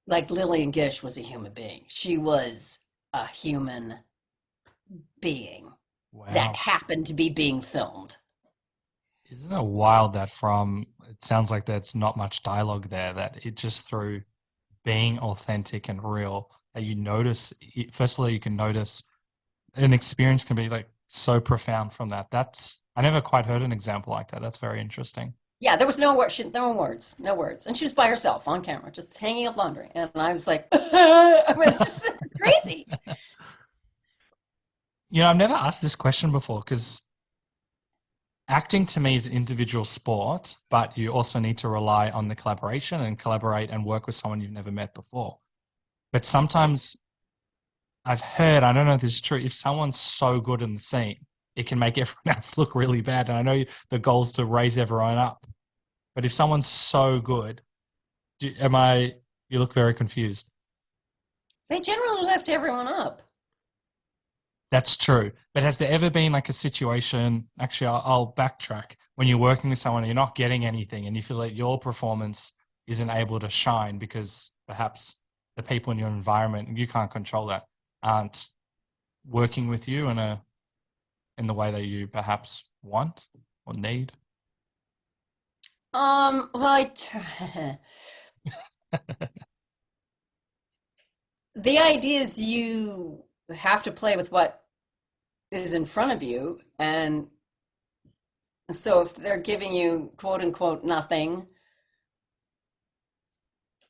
[SPEAKER 1] Like Lillian Gish was a human being. She was a human being that
[SPEAKER 3] Wow.
[SPEAKER 1] happened to be being filmed.
[SPEAKER 3] Isn't it wild that it sounds like there's not much dialogue there, that it just through being authentic and real, that you notice, firstly, you can notice an experience can be like so profound from that. I never quite heard an example like that. That's very interesting.
[SPEAKER 1] Yeah, there was no words, no words. And she was by herself on camera, just hanging up laundry. And I was like, I mean, it's crazy.
[SPEAKER 3] I've never asked this question before because acting to me is an individual sport, but you also need to rely on the collaboration and collaborate and work with someone you've never met before. But sometimes I've heard, I don't know if this is true, if someone's so good in the scene, it can make everyone else look really bad. And I know the goal is to raise everyone up. But if someone's so good, you look very confused.
[SPEAKER 1] They generally lift everyone up.
[SPEAKER 3] That's true. But has there ever been like a situation, actually, I'll backtrack, when you're working with someone and you're not getting anything and you feel like your performance isn't able to shine because perhaps the people in your environment, you can't control that, aren't working with you in the way that you perhaps want or need?
[SPEAKER 1] Well, the idea is you have to play with what is in front of you. And so if they're giving you quote unquote nothing,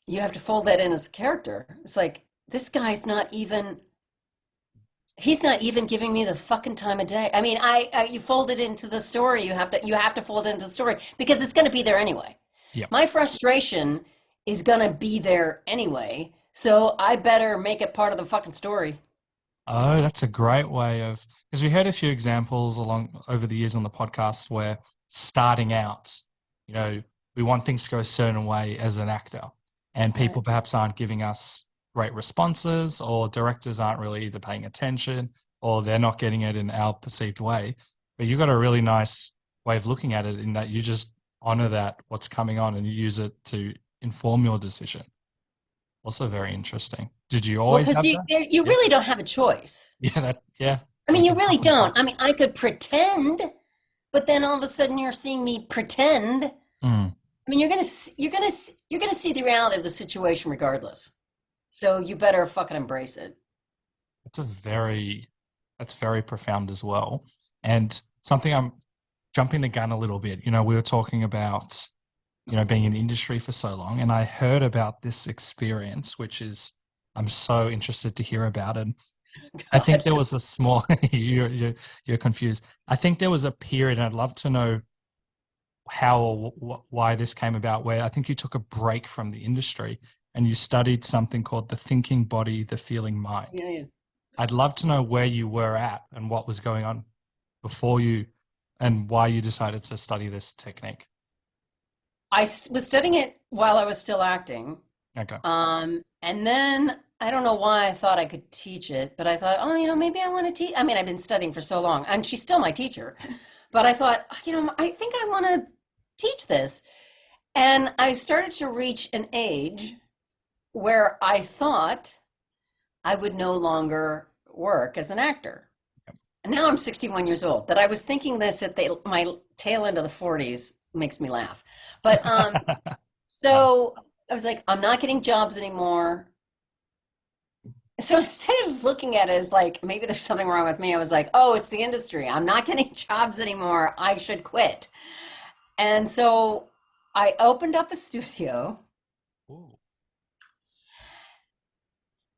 [SPEAKER 1] you have to fold that in as the character. It's like, this guy's he's not even giving me the fucking time of day. I mean, you fold it into the story. You have to fold it into the story because it's going to be there anyway.
[SPEAKER 3] Yep.
[SPEAKER 1] My frustration is going to be there anyway. So I better make it part of the fucking story.
[SPEAKER 3] Oh, that's a great way of, because we heard a few examples over the years on the podcast where starting out, we want things to go a certain way as an actor, and people perhaps aren't giving us great responses, or directors aren't really either paying attention, or they're not getting it in our perceived way. But you've got a really nice way of looking at it in that you just honor that what's coming on and you use it to inform your decision. Also very interesting. Did you always have that?
[SPEAKER 1] You really don't have a choice.
[SPEAKER 3] Yeah.
[SPEAKER 1] I mean, you really don't. I mean, I could pretend, but then all of a sudden you're seeing me pretend.
[SPEAKER 3] Mm.
[SPEAKER 1] I mean, you're gonna see the reality of the situation regardless. So you better fucking embrace it.
[SPEAKER 3] That's very profound as well. And something, I'm jumping the gun a little bit. We were talking about, being in the industry for so long, and I heard about this experience, which is, I'm so interested to hear about it.
[SPEAKER 1] God.
[SPEAKER 3] I think there was a small, you're confused. I think there was a period, and I'd love to know how or why this came about, where I think you took a break from the industry and you studied something called the thinking body, the feeling mind.
[SPEAKER 1] Yeah.
[SPEAKER 3] I'd love to know where you were at and what was going on before you, and why you decided to study this technique.
[SPEAKER 1] I was studying it while I was still acting.
[SPEAKER 3] Okay.
[SPEAKER 1] And then I don't know why I thought I could teach it, but I thought, maybe I want to teach. I mean, I've been studying for so long, and she's still my teacher. But I thought, I think I want to teach this. And I started to reach an age where I thought I would no longer work as an actor. And now I'm 61 years old. That I was thinking this at my tail end of the 40s makes me laugh. But so I was like, I'm not getting jobs anymore. So instead of looking at it as like, maybe there's something wrong with me, I was like, oh, it's the industry. I'm not getting jobs anymore. I should quit. And so I opened up a studio.
[SPEAKER 3] Ooh.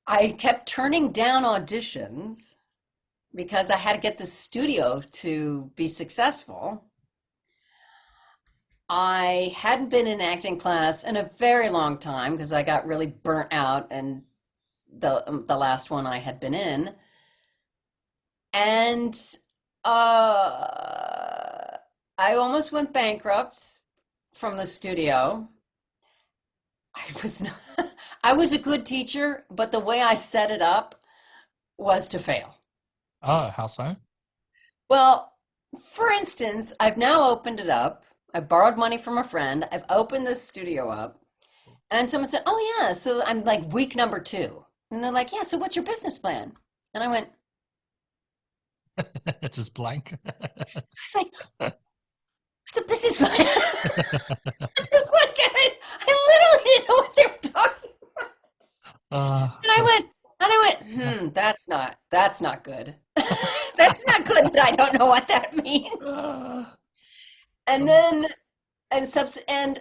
[SPEAKER 1] I kept turning down auditions because I had to get the studio to be successful. I hadn't been in acting class in a very long time because I got really burnt out and the last one I had been in. And uh, I almost went bankrupt from the studio. I was not, I was a good teacher, but the way I set it up was to fail.
[SPEAKER 3] Oh, how so?
[SPEAKER 1] Well, for instance, I've now opened it up. I borrowed money from a friend. I've opened this studio up. And someone said, "Oh, yeah." So I'm like week number two. And they're like, "Yeah, so what's your business plan?" And I went,
[SPEAKER 3] Just blank.
[SPEAKER 1] like, "What's a business plan?" I was like, I literally didn't know what they were talking. And I
[SPEAKER 3] That's,
[SPEAKER 1] went, that's not good. That's not good that I don't know what that means.
[SPEAKER 3] uh,
[SPEAKER 1] And then, and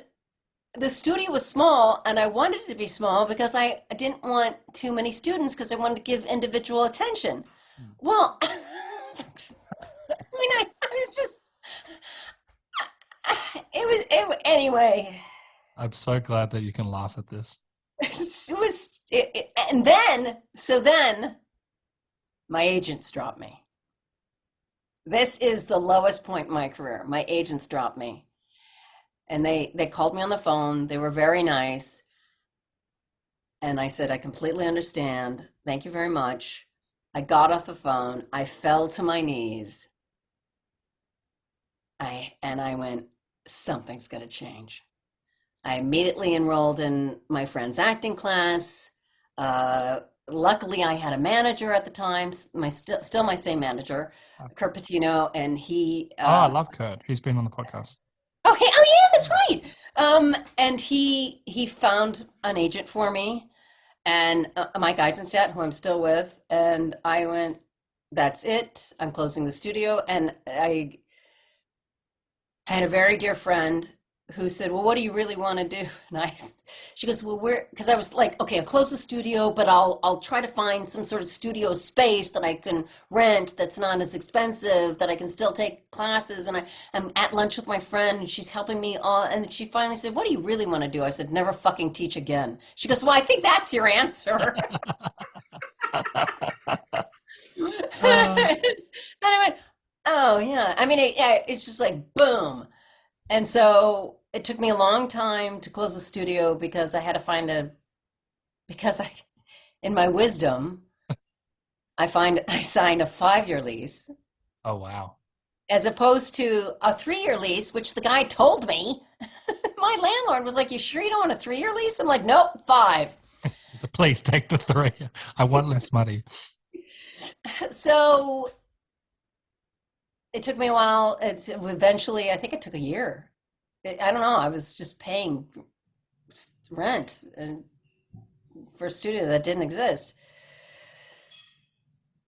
[SPEAKER 1] the studio was small, and I wanted it to be small because I didn't want too many students because I wanted to give individual attention. Well, I was just, anyway.
[SPEAKER 3] I'm so glad that you can laugh at this.
[SPEAKER 1] And then my agents dropped me. This is the lowest point in my career. My agents dropped me. And they called me on the phone. They were very nice. And I said, "I completely understand. Thank you very much." I got off the phone. I fell to my knees. I went, something's going to change. I immediately enrolled in my friend's acting class. Luckily, I had a manager at the time, still my same manager, Kurt Patino, and he.
[SPEAKER 3] Oh, I love Kurt. He's been on the podcast.
[SPEAKER 1] Okay. Oh, yeah, that's right. And he found an agent for me, and Mike Eisenstadt, who I'm still with, and I went, "That's it. I'm closing the studio." And I had a very dear friend who said, "Well, what do you really want to do?" And she goes, "Well, because I was like, okay, I'll close the studio, but I'll try to find some sort of studio space that I can rent that's not as expensive, that I can still take classes." And I'm at lunch with my friend, and she's helping me all. And she finally said, "What do you really want to do?" I said, "Never fucking teach again." She goes, "Well, I think that's your answer."
[SPEAKER 3] Uh,
[SPEAKER 1] And I went, "Oh, yeah." I mean, it's just like boom. And so it took me a long time to close the studio because I had to because in my wisdom, I signed a 5-year lease
[SPEAKER 3] oh, wow.
[SPEAKER 1] as opposed to a 3-year lease, which the guy told me. My landlord was like, "You sure you don't want a 3-year lease?" I'm like, "Nope, 5."
[SPEAKER 3] So please take the 3. I want less money.
[SPEAKER 1] So it took me a while. Eventually, I think it took a year. I don't know. I was just paying rent for a studio that didn't exist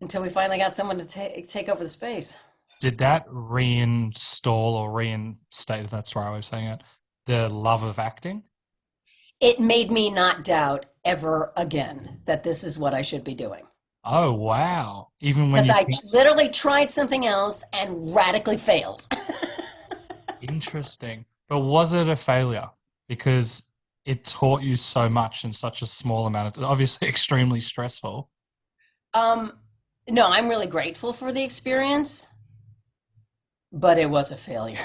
[SPEAKER 1] until we finally got someone to take over the space.
[SPEAKER 3] Did that reinstall or reinstate, if that's the right way of saying it, the love of acting?
[SPEAKER 1] It made me not doubt ever again that this is what I should be doing.
[SPEAKER 3] Oh, wow. Even when
[SPEAKER 1] Because
[SPEAKER 3] you
[SPEAKER 1] I
[SPEAKER 3] think,
[SPEAKER 1] literally tried something else and radically failed.
[SPEAKER 3] interesting. But was it a failure? Because it taught you so much in such a small amount of, obviously extremely stressful.
[SPEAKER 1] Um, no, I'm really grateful for the experience, but it was a failure.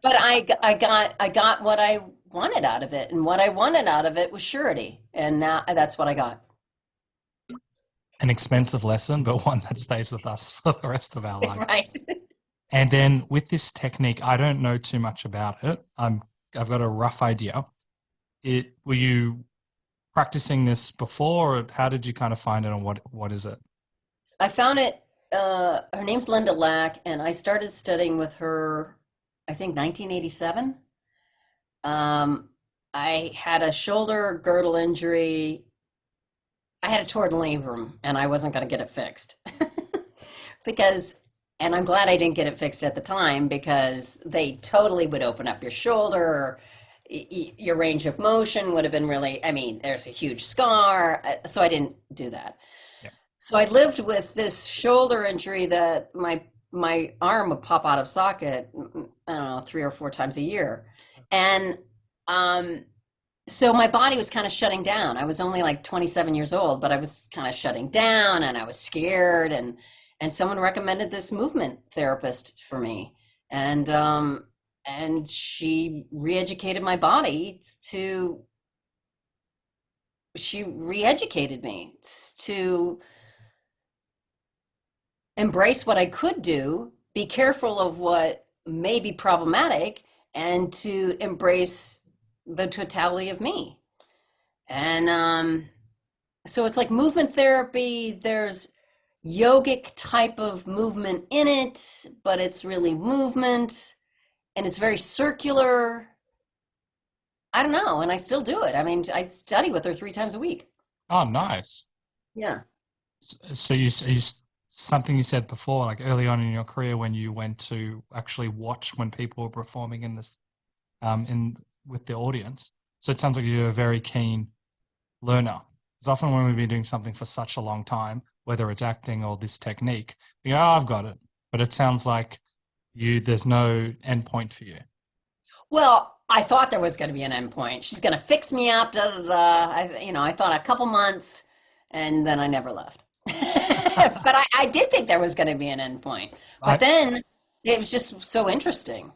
[SPEAKER 1] But I got what I wanted out of it, and what I wanted out of it was surety, and now that's what I got.
[SPEAKER 3] An expensive lesson, but one that stays with us for the rest of our lives.
[SPEAKER 1] Right.
[SPEAKER 3] And then with this technique, I don't know too much about it. I've got a rough idea. Were you practicing this before, or how did you kind of find it, and what is it?
[SPEAKER 1] I found it. Her name's Linda Lack, and I started studying with her, I think 1987. I had a shoulder girdle injury. I had a torn labrum, and I wasn't going to get it fixed because, and I'm glad I didn't get it fixed at the time because they totally would open up your shoulder. Your range of motion would have been really, I mean, there's a huge scar. So I didn't do that.
[SPEAKER 3] Yeah.
[SPEAKER 1] So I lived with this shoulder injury that my arm would pop out of socket, I don't know, 3 or 4 times a year. And so my body was kind of shutting down. I was only like 27 years old, but I was kind of shutting down and I was scared and someone recommended this movement therapist for me. And she re-educated my body to she re-educated me to embrace what I could do, be careful of what may be problematic, and to embrace the totality of me. And so it's like movement therapy. There's yogic type of movement in it, but it's really movement and it's very circular. I don't know. And I still do it. I mean, I study with her 3 times a week.
[SPEAKER 2] Oh, nice.
[SPEAKER 1] Yeah.
[SPEAKER 2] So something you said before, like early on in your career when you went to actually watch when people were performing in this, in with the audience. So it sounds like you're a very keen learner. Because often when we've been doing something for such a long time, whether it's acting or this technique, you go, oh, I've got it. But it sounds like there's no end point for you.
[SPEAKER 1] Well, I thought there was going to be an end point. She's going to fix me up, da da da. I thought a couple months, and then I never left. But I did think there was going to be an end point. But then it was just so interesting.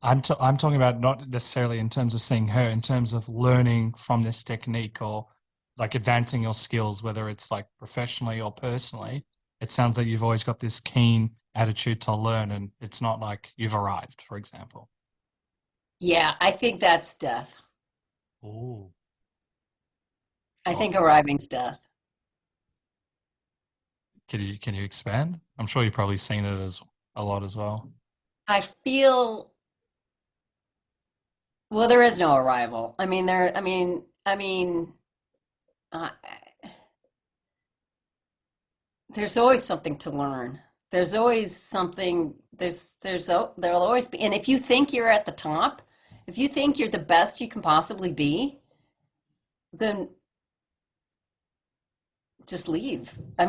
[SPEAKER 2] I'm talking about not necessarily in terms of seeing her, in terms of learning from this technique or like advancing your skills, whether it's like professionally or personally. It sounds like you've always got this keen attitude to learn, and it's not like you've arrived, for example.
[SPEAKER 1] Yeah, I think that's death.
[SPEAKER 2] Oh,
[SPEAKER 1] I think arriving's death.
[SPEAKER 2] can you expand? I'm sure you've probably seen it as a lot as well.
[SPEAKER 1] I feel, well, there is no arrival. Uh, there's always something to learn. There's always something, there'll always be, and if you think you're at the top, if you think you're the best you can possibly be, then just leave. I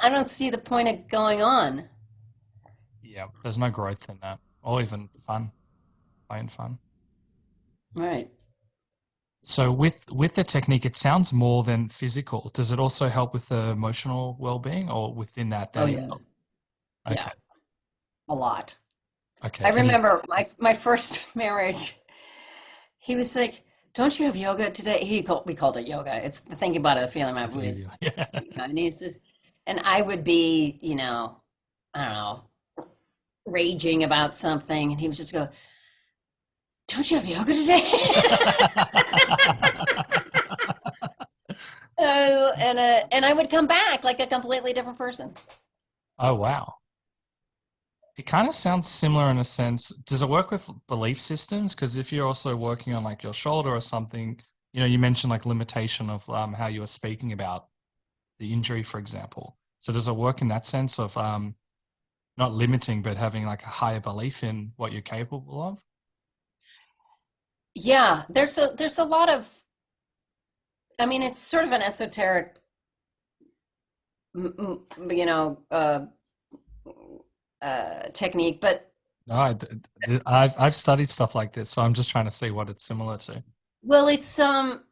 [SPEAKER 1] don't see the point of going on.
[SPEAKER 2] Yeah, there's no growth in that, or even fun, plain fun.
[SPEAKER 1] Right.
[SPEAKER 2] So with the technique, it sounds more than physical. Does it also help with the emotional well-being, or within that?
[SPEAKER 1] Oh
[SPEAKER 2] That
[SPEAKER 1] yeah.
[SPEAKER 2] okay,
[SPEAKER 1] Yeah. A lot.
[SPEAKER 2] okay.
[SPEAKER 1] I remember my first marriage. He was like, "Don't you have yoga today?" We called it yoga. It's the thinking about it, the feeling
[SPEAKER 2] It's
[SPEAKER 1] about it.
[SPEAKER 2] easier. Yeah.
[SPEAKER 1] And he says, and I would be, I don't know, raging about something, and he would just go, "Don't you have yoga today?" And I would come back like a completely different person.
[SPEAKER 2] Oh wow. It kind of sounds similar in a sense. Does it work with belief systems? Because if you're also working on like your shoulder or something, you mentioned like limitation of how you were speaking about the injury, for example. So does it work in that sense of not limiting, but having like a higher belief in what you're capable of?
[SPEAKER 1] Yeah, there's a lot of, it's sort of an esoteric, you know, technique, but
[SPEAKER 2] No, I've studied stuff like this, so I'm just trying to see what it's similar to.
[SPEAKER 1] well, it's some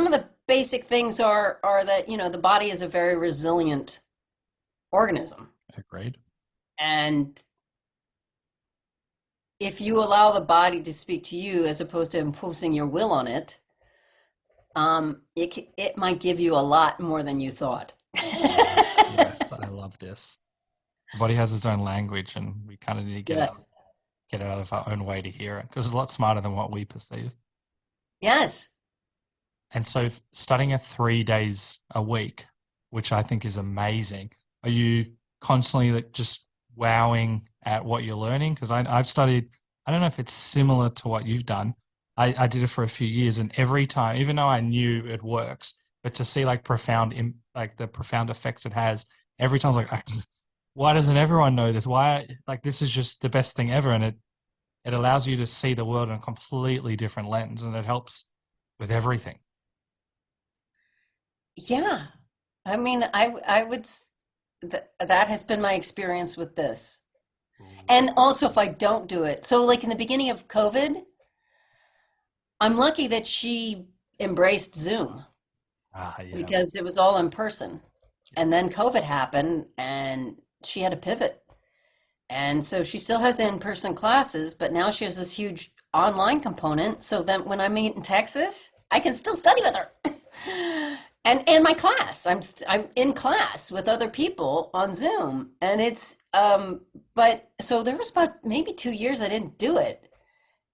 [SPEAKER 1] of the basic things are that the body is a very resilient organism,
[SPEAKER 2] Agreed.
[SPEAKER 1] and if you allow the body to speak to you as opposed to imposing your will on it, it might give you a lot more than you thought.
[SPEAKER 2] Yes, I love this. The body has its own language, and we kind of need to
[SPEAKER 1] Yes.
[SPEAKER 2] get it out of our own way to hear it because it's a lot smarter than what we perceive.
[SPEAKER 1] Yes.
[SPEAKER 2] And so, studying it 3 days a week, which I think is amazing. Are you constantly like just wowing at what you're learning? Because I've studied. I don't know if it's similar to what you've done. I did it for a few years, and every time, even though I knew it works, but to see like like the profound effects it has, every time I was like, why doesn't everyone know this? Why, like, this is just the best thing ever, and it allows you to see the world in a completely different lens, and it helps with everything.
[SPEAKER 1] Yeah. I would that has been my experience with this.
[SPEAKER 2] Ooh.
[SPEAKER 1] And also, if I don't do it, so like in the beginning of COVID, I'm lucky that she embraced Zoom
[SPEAKER 2] Ah, yeah.
[SPEAKER 1] because it was all in person. And then COVID happened and she had to pivot. And so she still has in-person classes, but now she has this huge online component. So then when I meet in Texas, I can still study with her. And my class, I'm in class with other people on Zoom. And it's but so there was about maybe 2 years I didn't do it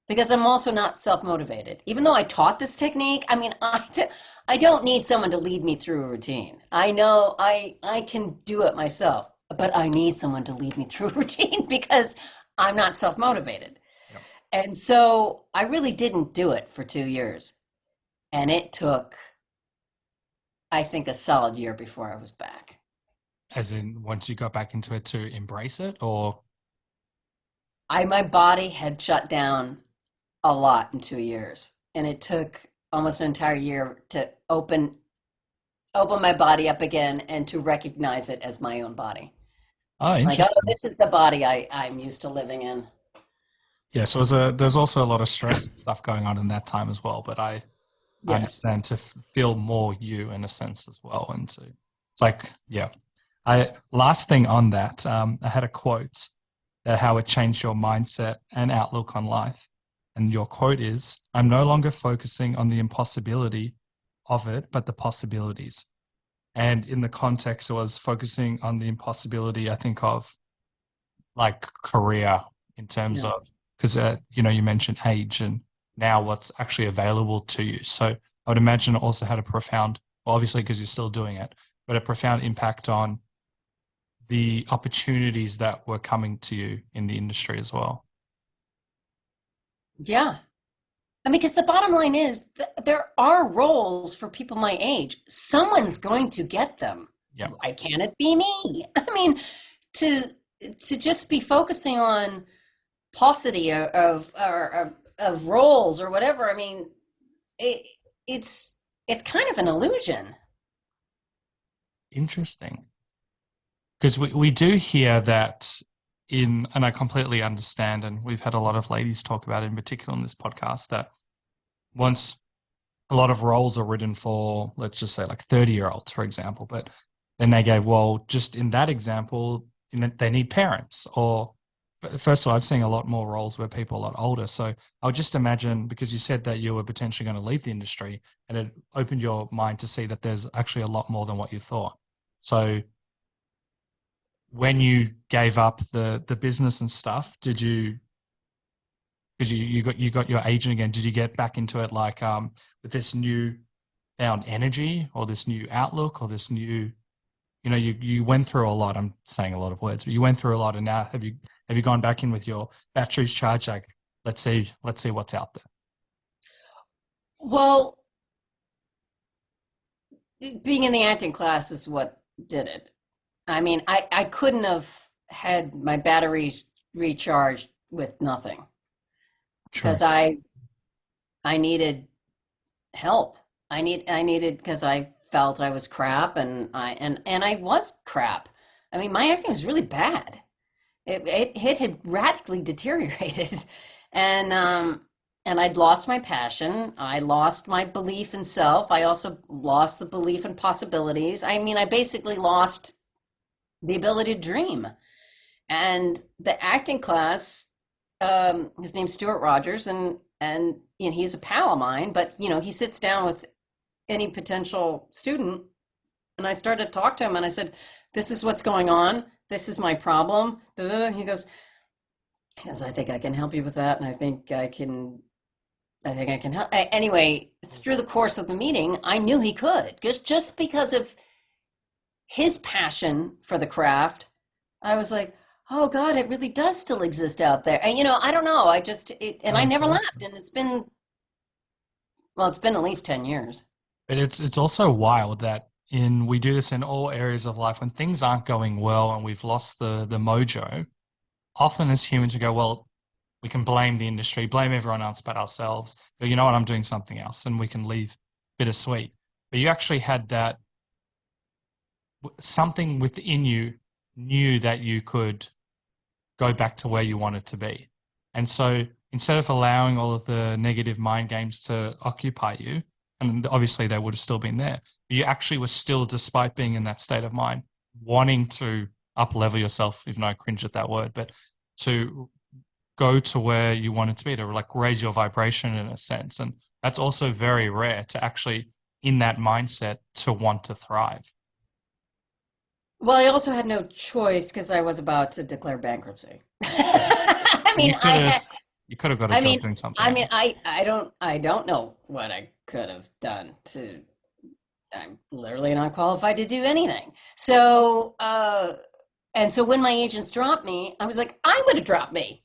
[SPEAKER 1] because I'm also not self-motivated. Even though I taught this technique, I mean, I don't need someone to lead me through a routine. I know I can do it myself, but I need someone to lead me through a routine because I'm not self-motivated.
[SPEAKER 2] Yep.
[SPEAKER 1] And so I really didn't do it for 2 years. And it took, I think, a solid year before I was back.
[SPEAKER 2] As in, once you got back into it to embrace it, or
[SPEAKER 1] My body had shut down a lot in 2 years, and it took almost an entire year to open my body up again and to recognize it as my own body.
[SPEAKER 2] oh,
[SPEAKER 1] Like, oh,
[SPEAKER 2] interesting.
[SPEAKER 1] this is the body I'm used to living in.
[SPEAKER 2] Yeah, so there's also a lot of stress and stuff going on in that time as well. But I
[SPEAKER 1] Yes.
[SPEAKER 2] understand to feel more you in a sense as well, and to it's like yeah. I last thing on that, I had a quote that how it changed your mindset and outlook on life, and your quote is, "I'm no longer focusing on the impossibility of it, but the possibilities." And in the context, I was focusing on the impossibility, I think, of like career in terms
[SPEAKER 1] Yeah.
[SPEAKER 2] of, because, you mentioned age and now what's actually available to you. So I would imagine it also had a profound, well, obviously, because you're still doing it, but a profound impact on the opportunities that were coming to you in the industry as well.
[SPEAKER 1] Yeah. I mean, because the bottom line is there are roles for people my age. Someone's going to get them.
[SPEAKER 2] Yeah.
[SPEAKER 1] Why can't it be me? I mean, to to just be focusing on paucity of roles or whatever. I mean, it, it's it's kind of an illusion.
[SPEAKER 2] Interesting. Because we do hear that and I completely understand, and we've had a lot of ladies talk about it in particular on this podcast, that once a lot of roles are written for, let's just say like 30-year-olds, for example, but then they go, well, just in that example, they need parents. Or first of all, I've seen a lot more roles where people are a lot older. So I would just imagine, because you said that you were potentially going to leave the industry, and it opened your mind to see that there's actually a lot more than what you thought. So when you gave up the business and stuff, did you, because you got your agent again, did you get back into it like with this new found energy or this new outlook or this new, you went through a lot. I'm saying a lot of words, but you went through a lot, and now have you gone back in with your batteries charged? Like, let's see what's out there.
[SPEAKER 1] Well, being in the acting class is what did it. I mean, I couldn't have had my batteries recharged with nothing
[SPEAKER 2] True.
[SPEAKER 1] because I needed help. I needed because I felt I was crap and I was crap. I mean, my acting was really bad. It had radically deteriorated, and and I'd lost my passion. I lost my belief in self. I also lost the belief in possibilities. I mean, I basically lost the ability to dream. And the acting class, his name's Stuart Rogers, and he's a pal of mine. But he sits down with any potential student, and I started to talk to him, and I said, "This is what's going on. This is my problem." Da, da, da. He goes, "I think I can help you with that, and I think I can. I think I can help." Anyway, through the course of the meeting, I knew he could, just because of his passion for the craft. I was like, oh God, it really does still exist out there. And I don't know. And I
[SPEAKER 2] Oh,
[SPEAKER 1] never
[SPEAKER 2] that's
[SPEAKER 1] left. And it's been at least 10 years.
[SPEAKER 2] But it's also wild that we do this in all areas of life when things aren't going well and we've lost the mojo. Often as humans, we go, well, we can blame the industry, blame everyone else but ourselves. But you know what? I'm doing something else, and we can leave bittersweet. But you actually had that something within you knew that you could go back to where you wanted to be. And so instead of allowing all of the negative mind games to occupy you, and obviously they would have still been there, you actually were still, despite being in that state of mind, wanting to up-level yourself, even though I cringe at that word, but to go to where you wanted to be, to like raise your vibration in a sense. And that's also very rare, to actually, in that mindset, to want to thrive.
[SPEAKER 1] Well, I also had no choice because I was about to declare bankruptcy. I mean,
[SPEAKER 2] You could have got a
[SPEAKER 1] I
[SPEAKER 2] job
[SPEAKER 1] mean,
[SPEAKER 2] doing something
[SPEAKER 1] I mean,
[SPEAKER 2] else.
[SPEAKER 1] I don't know what I could have done to. I'm literally not qualified to do anything. So, and so when my agents dropped me, I was like, I would have dropped me.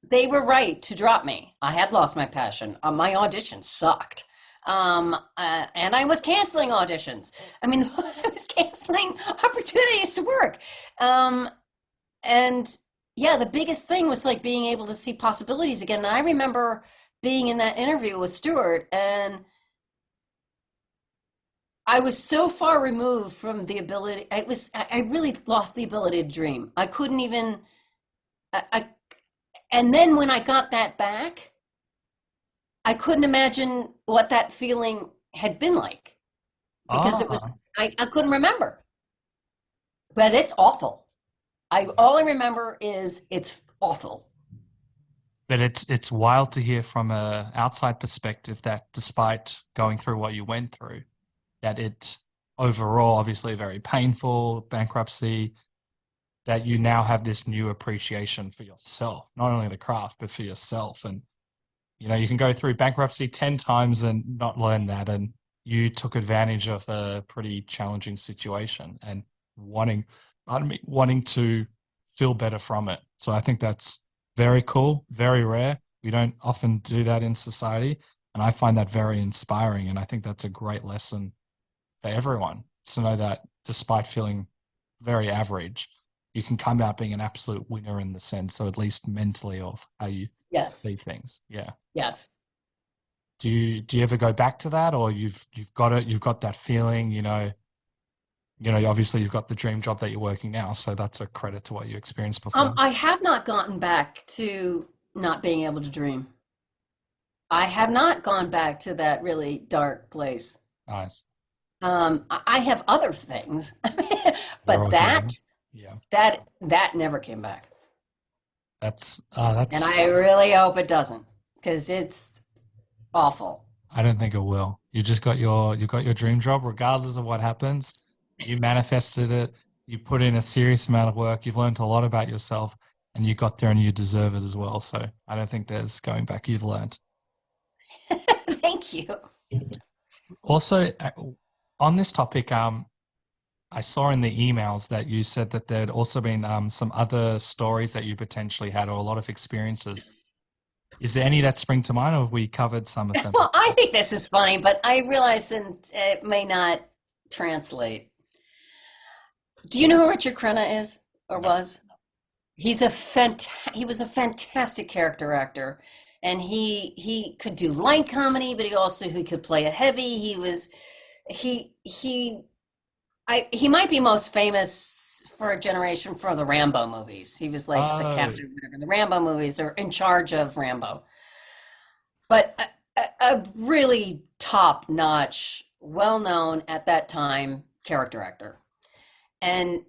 [SPEAKER 1] They were right to drop me. I had lost my passion. My auditions sucked. And I was canceling auditions. I mean, I was canceling opportunities to work. And yeah, the biggest thing was like being able to see possibilities again. And I remember being in that interview with Stuart, and I was so far removed from the ability. I really lost the ability to dream. I couldn't even, and then when I got that back, I couldn't imagine what that feeling had been like because it was,
[SPEAKER 2] Ah,
[SPEAKER 1] I couldn't remember, but it's awful. All I remember is it's awful.
[SPEAKER 2] but it's wild to hear from a outside perspective that despite going through what you went through, that it overall, obviously very painful, bankruptcy, that you now have this new appreciation for yourself, not only the craft, but for yourself. And, you can go through bankruptcy 10 times and not learn that. And you took advantage of a pretty challenging situation and wanting to feel better from it. So I think that's very cool, very rare. We don't often do that in society. And I find that very inspiring. And I think that's a great lesson for everyone to know that despite feeling very average, you can come out being an absolute winner in the sense, so at least mentally, of how you
[SPEAKER 1] Yes.
[SPEAKER 2] see things. Yeah.
[SPEAKER 1] Yes.
[SPEAKER 2] Do you ever go back to that, or you've got that feeling, obviously you've got the dream job that you're working now, so that's a credit to what you experienced before.
[SPEAKER 1] I have not gotten back to not being able to dream. I have not gone back to that really dark place.
[SPEAKER 2] Nice.
[SPEAKER 1] I have other things,
[SPEAKER 2] We're
[SPEAKER 1] but
[SPEAKER 2] all
[SPEAKER 1] that
[SPEAKER 2] human. Yeah.
[SPEAKER 1] that never came back.
[SPEAKER 2] That's
[SPEAKER 1] And I really hope it doesn't, because it's awful.
[SPEAKER 2] I don't think it will. You got your dream job, regardless of what happens. You manifested it. You put in a serious amount of work. You've learned a lot about yourself, and you got there, and you deserve it as well. So I don't think there's going back. You've learned.
[SPEAKER 1] Thank you.
[SPEAKER 2] Also, on this topic, I saw in the emails that you said that there'd also been some other stories that you potentially had, or a lot of experiences. Is there any that spring to mind, or have we covered some of them?
[SPEAKER 1] Well, I think this is funny, but I realize that it may not translate. Do you know who Richard Crenna is or
[SPEAKER 2] No.
[SPEAKER 1] was? He was a fantastic character actor, and he could do light comedy, but he could play a heavy. He might be most famous for a generation for the Rambo movies. He was like the
[SPEAKER 2] Oh,
[SPEAKER 1] captain, of whatever, the Rambo movies, or in charge of Rambo. But a really top-notch, well-known at that time character actor. And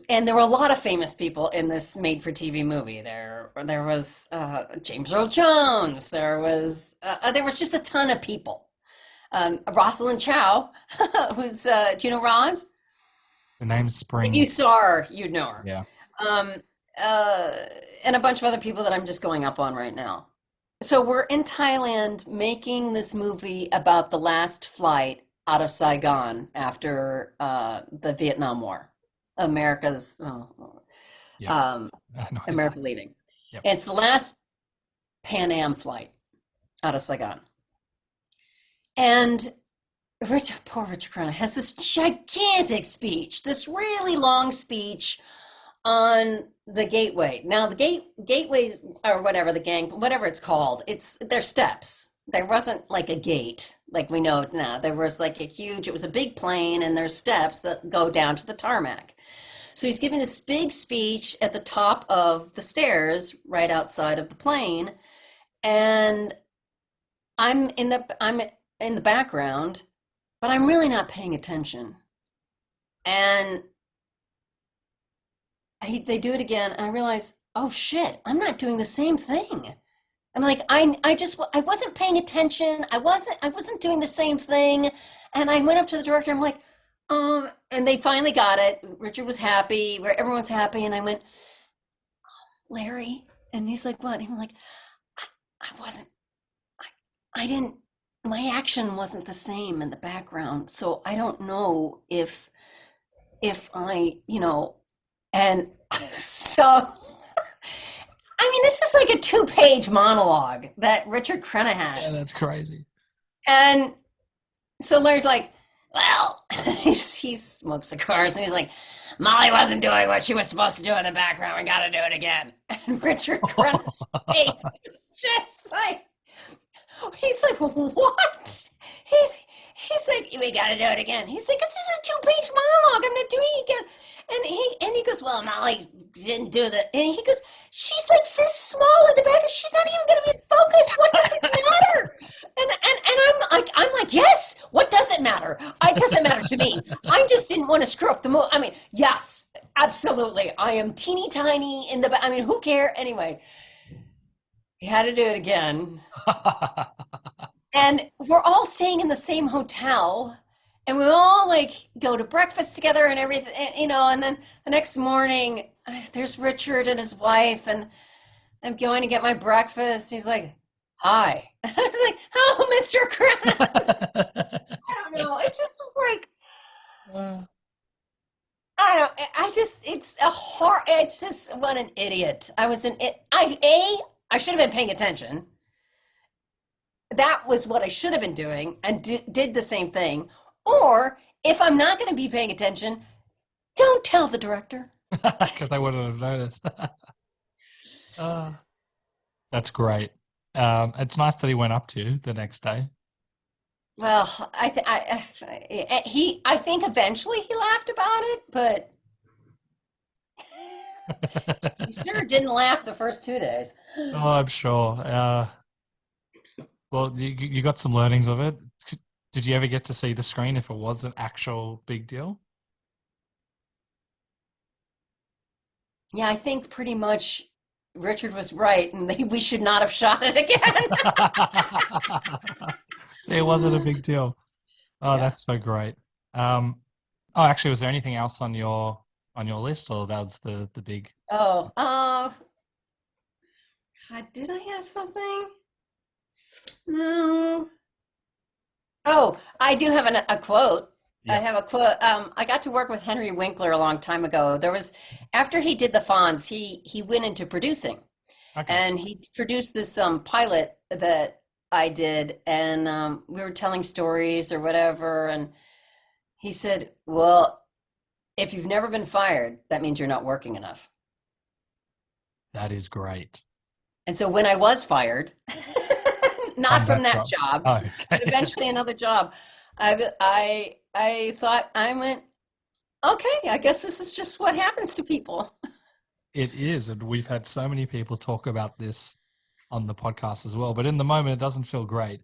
[SPEAKER 1] and there were a lot of famous people in this made-for-TV movie. There was James Earl Jones. There was just a ton of people. Rosalind Chow, who's do you know Roz?
[SPEAKER 2] the name
[SPEAKER 1] If you
[SPEAKER 2] springs.
[SPEAKER 1] saw her, you'd know her.
[SPEAKER 2] Yeah.
[SPEAKER 1] Um, and a bunch of other people that I'm just going up on right now. So we're in Thailand making this movie about the last flight out of Saigon after the Vietnam War. America's
[SPEAKER 2] Yeah. Nice.
[SPEAKER 1] America leaving.
[SPEAKER 2] Yep.
[SPEAKER 1] And it's the last Pan Am flight out of Saigon. And poor Richard Crenna has this gigantic speech, this really long speech on the gateway. Now the gateways, or whatever whatever it's called, they're steps. There wasn't like a gate like we know it now. There was like it was a big plane, and there's steps that go down to the tarmac. So he's giving this big speech at the top of the stairs right outside of the plane, and I'm in the background, but I'm really not paying attention. And they do it again, and I realize, oh shit, I'm not doing the same thing. I'm like, I wasn't paying attention. I wasn't doing the same thing. And I went up to the director. I'm like, and they finally got it. Richard was happy, where everyone's happy. And I went, Larry, and he's like, what? And I'm like, I wasn't, I didn't, my action wasn't the same in the background. So I don't know if and so, I mean, this is like a 2-page monologue that Richard Crenna
[SPEAKER 2] Yeah,
[SPEAKER 1] has.
[SPEAKER 2] that's crazy.
[SPEAKER 1] And so Larry's like, well, he smokes cigars and he's like, Molly wasn't doing what she was supposed to do in the background. We got to do it again. And Richard Crenna's face is just like, he's like, what? He's like, we got to do it again. He's like, this is a 2-page monologue. I'm not doing it again. And he goes, well, Molly didn't do that. And he goes, she's like this small in the back. She's not even going to be in focus. What does it matter? And I'm like, yes. What does it matter? It doesn't matter to me. I just didn't want to screw up the movie. I mean, yes, absolutely. I am teeny tiny in the back. I mean, who cares? Anyway, he had to do it again. And we're all staying in the same hotel. And we all like go to breakfast together and everything, and then the next morning there's Richard and his wife, and I'm going to get my breakfast. He's like, hi. I was like, oh, Mr. Crenna. I don't know. It just was like, it's just, what an idiot. I should have been paying attention. That was what I should have been doing, and did the same thing. Or if I'm not going to be paying attention, don't tell the director.
[SPEAKER 2] Because I wouldn't have noticed. That's great. It's nice that he went up to you the next day.
[SPEAKER 1] Well, I think eventually he laughed about it, but he sure didn't laugh the first 2 days.
[SPEAKER 2] Oh, I'm sure. Well, you got some learnings of it. Did you ever get to see the screen if it was an actual big deal?
[SPEAKER 1] Yeah, I think pretty much Richard was right, and we should not have shot it again.
[SPEAKER 2] See, it wasn't a big deal. Oh,
[SPEAKER 1] Yeah.
[SPEAKER 2] that's so great. Actually, was there anything else on your list, or that was the big?
[SPEAKER 1] Oh, God, did I have something? No. Oh, I do have a quote. I
[SPEAKER 2] Yeah.
[SPEAKER 1] have a quote. I got to work with Henry Winkler a long time ago. After he did the Fonz, he went into producing,
[SPEAKER 2] Okay.
[SPEAKER 1] and he produced this pilot that I did, and we were telling stories or whatever. And he said, "Well, if you've never been fired, that means you're not working enough."
[SPEAKER 2] That is great.
[SPEAKER 1] And so when I was fired, not
[SPEAKER 2] From
[SPEAKER 1] from
[SPEAKER 2] that
[SPEAKER 1] that
[SPEAKER 2] job.
[SPEAKER 1] job,
[SPEAKER 2] Oh,
[SPEAKER 1] but
[SPEAKER 2] okay.
[SPEAKER 1] eventually another job, I thought, I went, okay, I guess this is just what happens to people.
[SPEAKER 2] It is, and we've had so many people talk about this on the podcast as well. But in the moment, it doesn't feel great.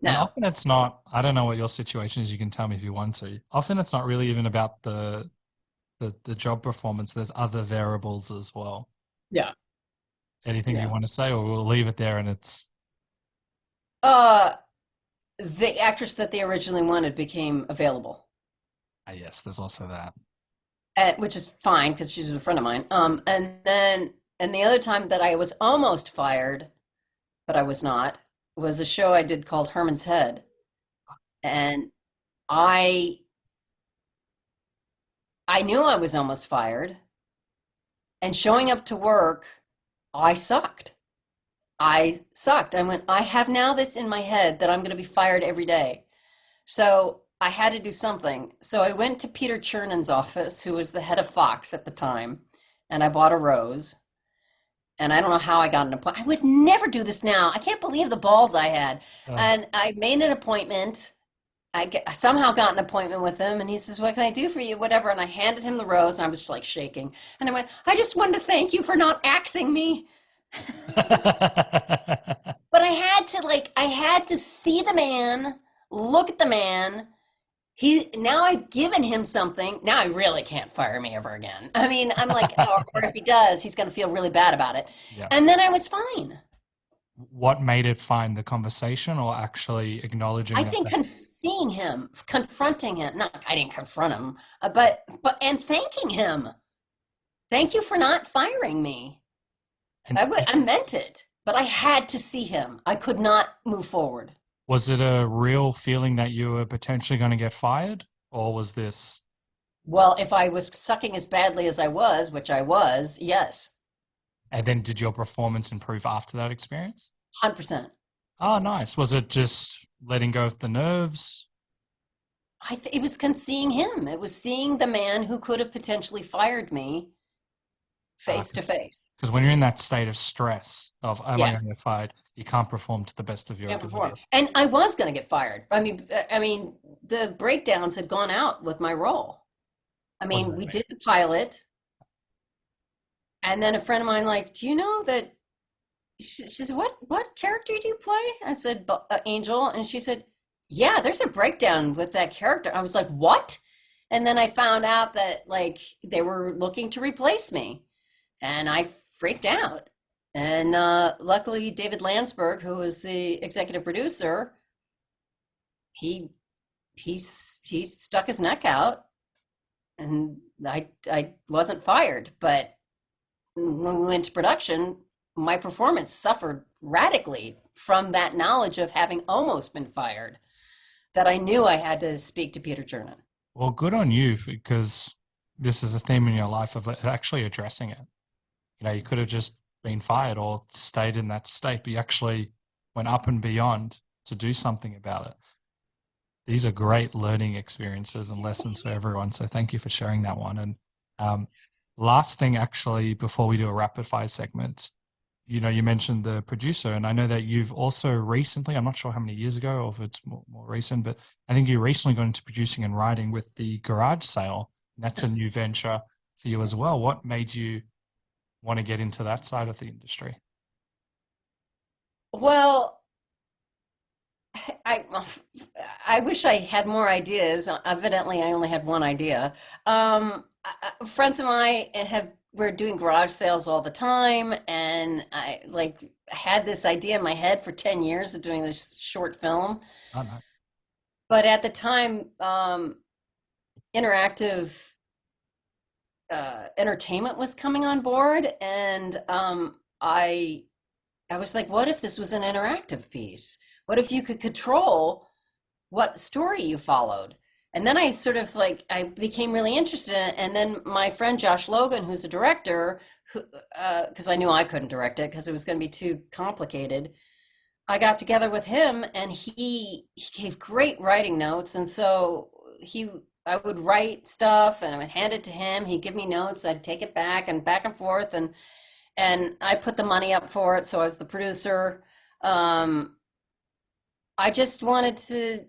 [SPEAKER 2] And
[SPEAKER 1] No,
[SPEAKER 2] often it's not. I don't know what your situation is. You can tell me if you want to. Often it's not really even about the job performance. There's other variables as well.
[SPEAKER 1] yeah,
[SPEAKER 2] Anything you
[SPEAKER 1] yeah.
[SPEAKER 2] want to say, or we'll leave it there and it's
[SPEAKER 1] Uh, the actress that they originally wanted became available,
[SPEAKER 2] yes, there's also that.
[SPEAKER 1] which is fine because she's a friend of mine. And the other time that I was almost fired, but I was not, was a show I did called Herman's Head, and I I knew I was almost fired, and showing up to work, I sucked. I sucked. I went, I have now this in my head that I'm going to be fired every day. So I had to do something. So I went to Peter Chernan's office, who was the head of Fox at the time, and I bought a rose. And I don't know how I got an appointment. I would never do this now. I can't believe the balls I had.
[SPEAKER 2] Uh,
[SPEAKER 1] And I made an appointment, somehow got an appointment with him, and he says, "What can I do for you?" Whatever. And I handed him the rose, and I was just like shaking. And I went, "I just wanted to thank you for not axing me." But I had to see the man, look at the man. Now I've given him something. Now he really can't fire me ever again. I mean, I'm like, or if he does, he's going to feel really bad about it.
[SPEAKER 2] Yeah.
[SPEAKER 1] And then I was fine.
[SPEAKER 2] What made it fine? The conversation or actually acknowledging
[SPEAKER 1] I
[SPEAKER 2] that?
[SPEAKER 1] think seeing him, confronting him. Not, I didn't confront him, and thanking him. Thank you for not firing me.
[SPEAKER 2] And
[SPEAKER 1] I meant it, but I had to see him. I could not move forward.
[SPEAKER 2] was it a real feeling that you were potentially going to get fired, or was this?
[SPEAKER 1] Well, if I was sucking as badly as I was, which I was, yes,
[SPEAKER 2] And then did your performance improve after that experience?
[SPEAKER 1] 100%.
[SPEAKER 2] Oh, nice. Was it just letting go of the nerves?
[SPEAKER 1] It was seeing him. It was seeing the man who could have potentially fired me face to face.
[SPEAKER 2] Because when you're in that state of stress of, am I
[SPEAKER 1] Yeah.
[SPEAKER 2] going to get fired? You can't perform to the best of your
[SPEAKER 1] Yeah, before.
[SPEAKER 2] abilities.
[SPEAKER 1] And I was going to get fired. I mean, the breakdowns had gone out with my role. I
[SPEAKER 2] What does
[SPEAKER 1] mean,
[SPEAKER 2] that
[SPEAKER 1] we
[SPEAKER 2] mean?
[SPEAKER 1] did the pilot, and then a friend of mine like, "Do you know that?" She said, "What character do you play?" I said, "Angel," and she said, "Yeah, there's a breakdown with that character." I was like, "What?" And then I found out that like they were looking to replace me, and I freaked out. And luckily, David Landsberg, who was the executive producer, he he stuck his neck out, and I wasn't fired. But when we went to production, my performance suffered radically from that knowledge of having almost been fired. That I knew I had to speak to Peter Chernin.
[SPEAKER 2] Well, good on you because this is a theme in your life of actually addressing it. You could have just been fired or stayed in that state, but you actually went up and beyond to do something about it. These are great learning experiences and lessons for everyone. So thank you for sharing that one. And last thing, actually, before we do a rapid fire segment, you mentioned the producer, and I know that you've also recently, I'm not sure how many years ago or if it's more recent, but I think you recently got into producing and writing with the Garage Sale. And that's a new venture for you as well. What made you want to get into that side of the industry?
[SPEAKER 1] Well, I I wish I had more ideas. Evidently, I only had one idea. Friends of mine were doing garage sales all the time, and I like had this idea in my head for 10 years of doing this short film.
[SPEAKER 2] Oh, no.
[SPEAKER 1] But at the time, interactive entertainment was coming on board, and I was like, what if this was an interactive piece? What if you could control what story you followed? And then I sort of like I became really interested in it. And then my friend Josh Logan, who's a director, who because I knew I couldn't direct it because it was going to be too complicated. I got together with him, and he gave great writing notes. And so I would write stuff, and I would hand it to him. He'd give me notes. I'd take it back and forth, and I put the money up for it. So I was the producer. I just wanted to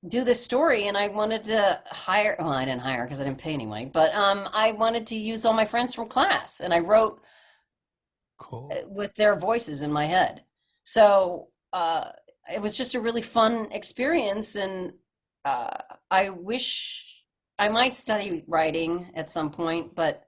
[SPEAKER 1] do this story, and I wanted to hire, well, I didn't hire because I didn't pay anyway, but I wanted to use all my friends from class, and I wrote
[SPEAKER 2] Cool.
[SPEAKER 1] with their voices in my head. So it was just a really fun experience, and I wish I might study writing at some point, but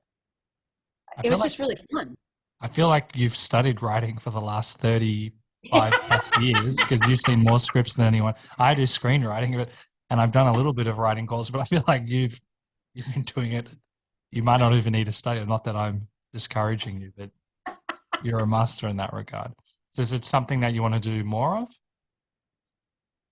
[SPEAKER 2] I
[SPEAKER 1] it
[SPEAKER 2] feel
[SPEAKER 1] was
[SPEAKER 2] like
[SPEAKER 1] just really fun.
[SPEAKER 2] I feel like you've studied writing for the last 35 plus years because you've seen more scripts than anyone. I do screenwriting, and I've done a little bit of writing course, but I feel like you've been doing it. You might not even need to study it. Not that I'm discouraging you, but you're a master in that regard. So is it something that you want to do more of?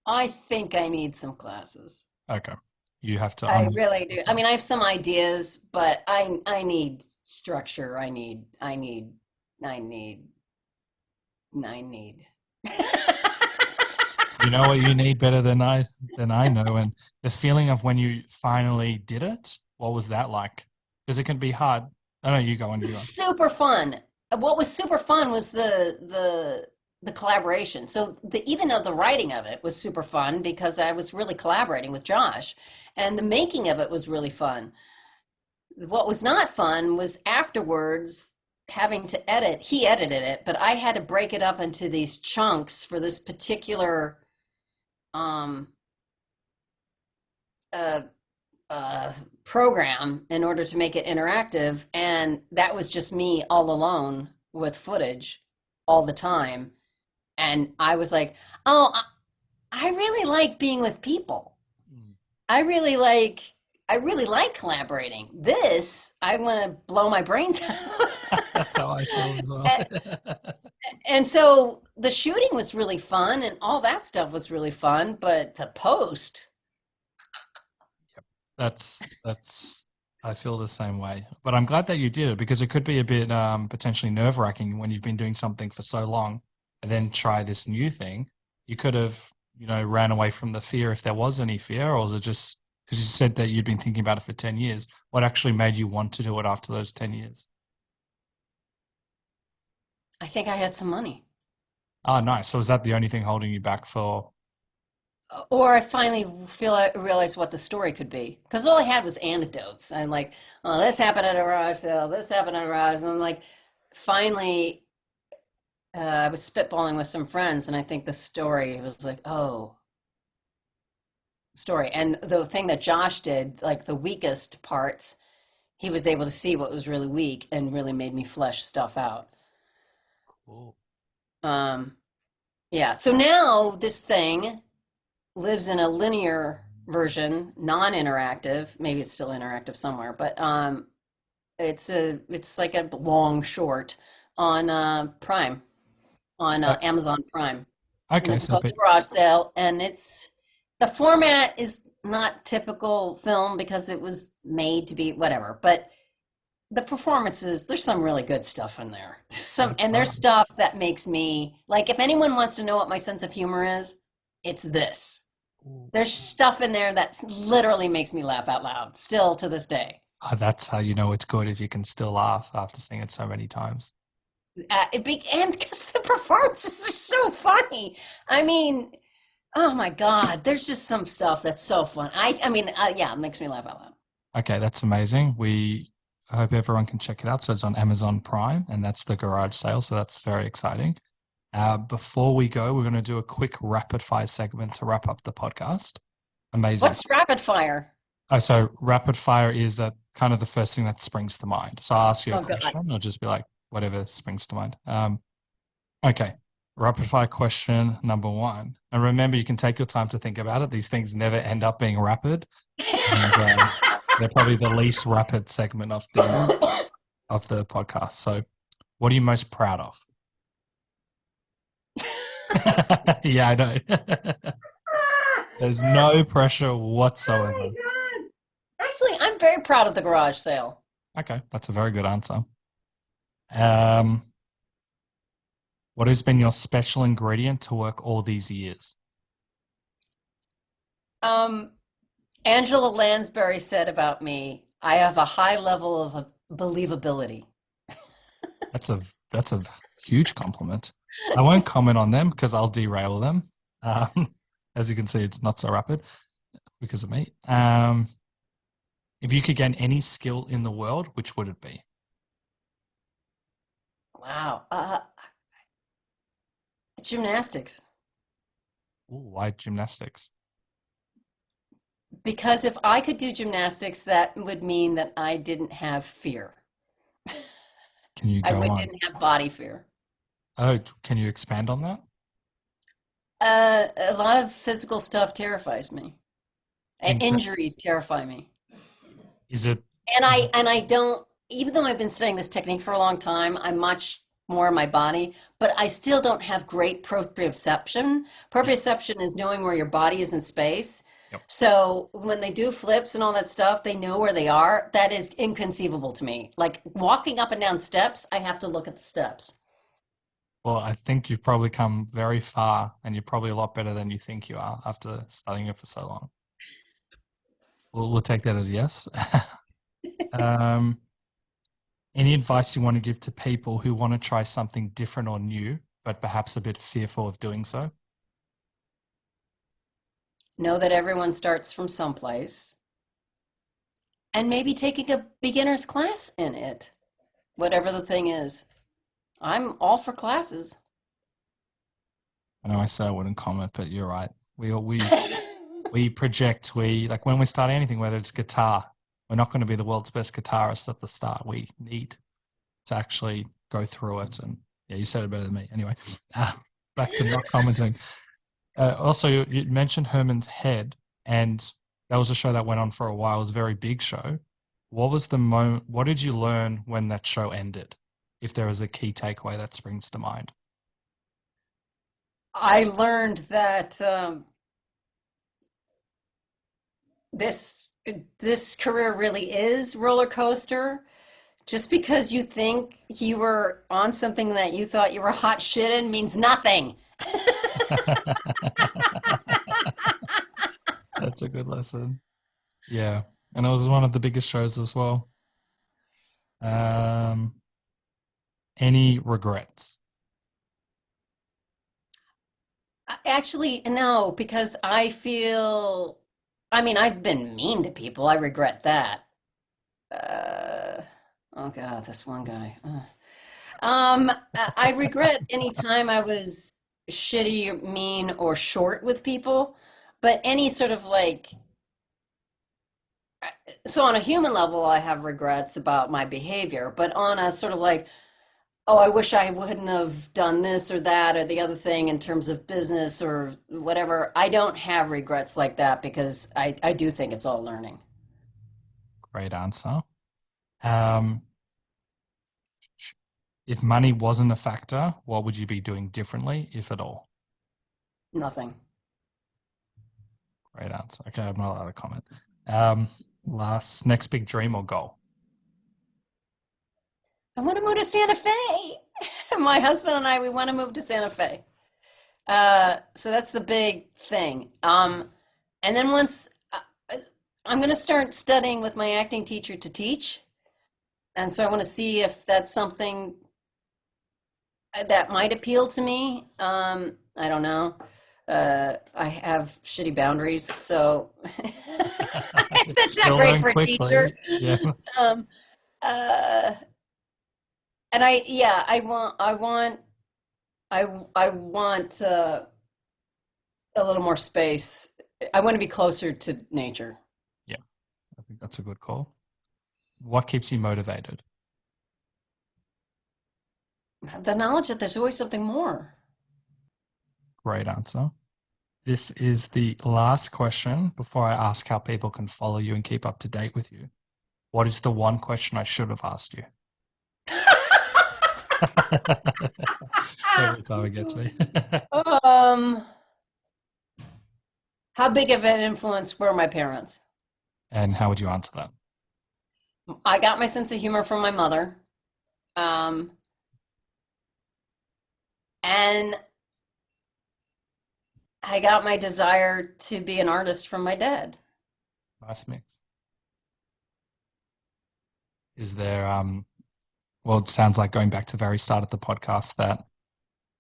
[SPEAKER 1] I think I need some classes.
[SPEAKER 2] Okay. You have to
[SPEAKER 1] I
[SPEAKER 2] unlock
[SPEAKER 1] really do. I
[SPEAKER 2] yourself.
[SPEAKER 1] mean, I have some ideas, but I need structure. I need I need.
[SPEAKER 2] You know what you need better than I know. And the feeling of when you finally did it, what was that like? Because it can be hard. Oh, no, you go on, you go on.
[SPEAKER 1] Super fun. What was super fun was the collaboration. So even though the writing of it was super fun because I was really collaborating with Josh, and the making of it was really fun. What was not fun was afterwards having to edit. He edited it, but I had to break it up into these chunks for this particular um, uh, program in order to make it interactive. And that was just me all alone with footage all the time. And I was like, oh, I really like being with people. I really like collaborating. This, I want to blow my brains out.
[SPEAKER 2] That's how I feel as well.
[SPEAKER 1] And so the shooting was really fun and all that stuff was really fun, but the post.
[SPEAKER 2] That's I feel the same way. But I'm glad that you did it because it could be a bit potentially nerve-wracking when you've been doing something for so long and then try this new thing. You could have, ran away from the fear if there was any fear, or was it just because you said that you'd been thinking about it for 10 years? What actually made you want to do it after those 10 years?
[SPEAKER 1] I think I had some money.
[SPEAKER 2] Oh, nice. So is that the only thing holding you back for?
[SPEAKER 1] Or I finally realized what the story could be. Because all I had was anecdotes. I'm like, oh, this happened at a garage sale, this happened at a garage. And I'm like, finally, I was spitballing with some friends, and I think the story was like, oh, story. And the thing that Josh did, like the weakest parts, he was able to see what was really weak and really made me flesh stuff out.
[SPEAKER 2] Cool.
[SPEAKER 1] Yeah. So now this thing lives in a linear version, non-interactive. Maybe it's still interactive somewhere, but it's like a long short on Prime, on Amazon Prime, and
[SPEAKER 2] Okay,
[SPEAKER 1] it's
[SPEAKER 2] so
[SPEAKER 1] called The Garage Sale. And the format is not typical film because it was made to be whatever, but the performances, there's some really good stuff in there. There's stuff that makes me like, if anyone wants to know what my sense of humor is, it's this. There's stuff in there that literally makes me laugh out loud, still to this day.
[SPEAKER 2] that's how you know it's good, if you can still laugh after seeing it so many times.
[SPEAKER 1] And because the performances are so funny. I mean, oh my God, there's just some stuff that's so fun. Yeah, it makes me laugh out loud.
[SPEAKER 2] Okay, that's amazing. I hope everyone can check it out. So it's on Amazon Prime, and that's The Garage Sale. So that's very exciting. Before we go, we're going to do a quick rapid fire segment to wrap up the podcast. Amazing.
[SPEAKER 1] What's rapid fire?
[SPEAKER 2] Oh, so rapid fire is kind of the first thing that springs to mind. So I'll ask you a
[SPEAKER 1] God.
[SPEAKER 2] question. I'll just be like, whatever springs to mind. Okay. Rapid fire question number 1. And remember, you can take your time to think about it. These things never end up being rapid. And, they're probably the least rapid segment of the podcast. So what are you most proud of? Yeah, I know. There's no pressure whatsoever.
[SPEAKER 1] Oh my God. Actually, I'm very proud of The Garage Sale.
[SPEAKER 2] Okay, that's a very good answer. What has been your special ingredient to work all these years?
[SPEAKER 1] Angela Lansbury said about me, I have a high level of believability.
[SPEAKER 2] That's a huge compliment. I won't comment on them because I'll derail them. As you can see, it's not so rapid because of me. If you could gain any skill in the world, which would it be?
[SPEAKER 1] Wow. Gymnastics.
[SPEAKER 2] Ooh, why gymnastics?
[SPEAKER 1] Because if I could do gymnastics, that would mean that I didn't have fear.
[SPEAKER 2] Can you go on?
[SPEAKER 1] Didn't have body fear.
[SPEAKER 2] Oh, can you expand on that?
[SPEAKER 1] A lot of physical stuff terrifies me. And
[SPEAKER 2] Okay.
[SPEAKER 1] injuries terrify me.
[SPEAKER 2] Is it?
[SPEAKER 1] And I don't, even though I've been studying this technique for a long time, I'm much more in my body, but I still don't have great proprioception. Proprioception is knowing where your body is in space.
[SPEAKER 2] Yep.
[SPEAKER 1] So when they do flips and all that stuff, they know where they are. That is inconceivable to me. Like walking up and down steps, I have to look at the steps.
[SPEAKER 2] Well, I think you've probably come very far, and you're probably a lot better than you think you are after studying it for so long. We'll take that as a yes. Any advice you want to give to people who want to try something different or new, but perhaps a bit fearful of doing so?
[SPEAKER 1] Know that everyone starts from someplace and maybe taking a beginner's class in it, whatever the thing is. I'm all for classes.
[SPEAKER 2] I know I said I wouldn't comment, but you're right. We project, like when we start anything, whether it's guitar, we're not going to be the world's best guitarist at the start. We need to actually go through it. And yeah, you said it better than me. Anyway, back to not commenting. Also, you mentioned Herman's Head, and that was a show that went on for a while. It was a very big show. What was the moment? What did you learn when that show ended? If there was a key takeaway that springs to mind.
[SPEAKER 1] I learned that this career really is roller coaster. Just because you think you were on something that you thought you were hot shit in means nothing.
[SPEAKER 2] That's a good lesson. Yeah. And it was one of the biggest shows as well. Any regrets?
[SPEAKER 1] Actually, no, because I've been mean to people. I regret that. Oh God, this one guy. Ugh. I regret any time I was shitty, mean, or short with people, but any sort of like, so on a human level, I have regrets about my behavior, but on a sort of like, oh, I wish I wouldn't have done this or that or the other thing in terms of business or whatever. I don't have regrets like that because I do think it's all learning.
[SPEAKER 2] Great answer. If money wasn't a factor, what would you be doing differently, if at all?
[SPEAKER 1] Nothing.
[SPEAKER 2] Great answer. Okay, I'm not allowed to comment. Next big dream or goal?
[SPEAKER 1] I want to move to Santa Fe. My husband and I, we want to move to Santa Fe. So that's the big thing. And then once I'm going to start studying with my acting teacher to teach. And so I want to see if that's something that might appeal to me. I don't know. I have shitty boundaries, so that's not
[SPEAKER 2] You'll
[SPEAKER 1] great
[SPEAKER 2] learn
[SPEAKER 1] for a
[SPEAKER 2] quickly.
[SPEAKER 1] teacher.
[SPEAKER 2] Yeah.
[SPEAKER 1] And I want a little more space. I want to be closer to nature.
[SPEAKER 2] Yeah, I think that's a good call. What keeps you motivated?
[SPEAKER 1] The knowledge that there's always something more.
[SPEAKER 2] Great answer. This is the last question before I ask how people can follow you and keep up to date with you. What is the one question I should have asked you? Every time it gets me.
[SPEAKER 1] How big of an influence were my parents?
[SPEAKER 2] And how would you answer that?
[SPEAKER 1] I got my sense of humor from my mother. And I got my desire to be an artist from my dad.
[SPEAKER 2] Nice mix. Is there, well, it sounds like going back to the very start of the podcast that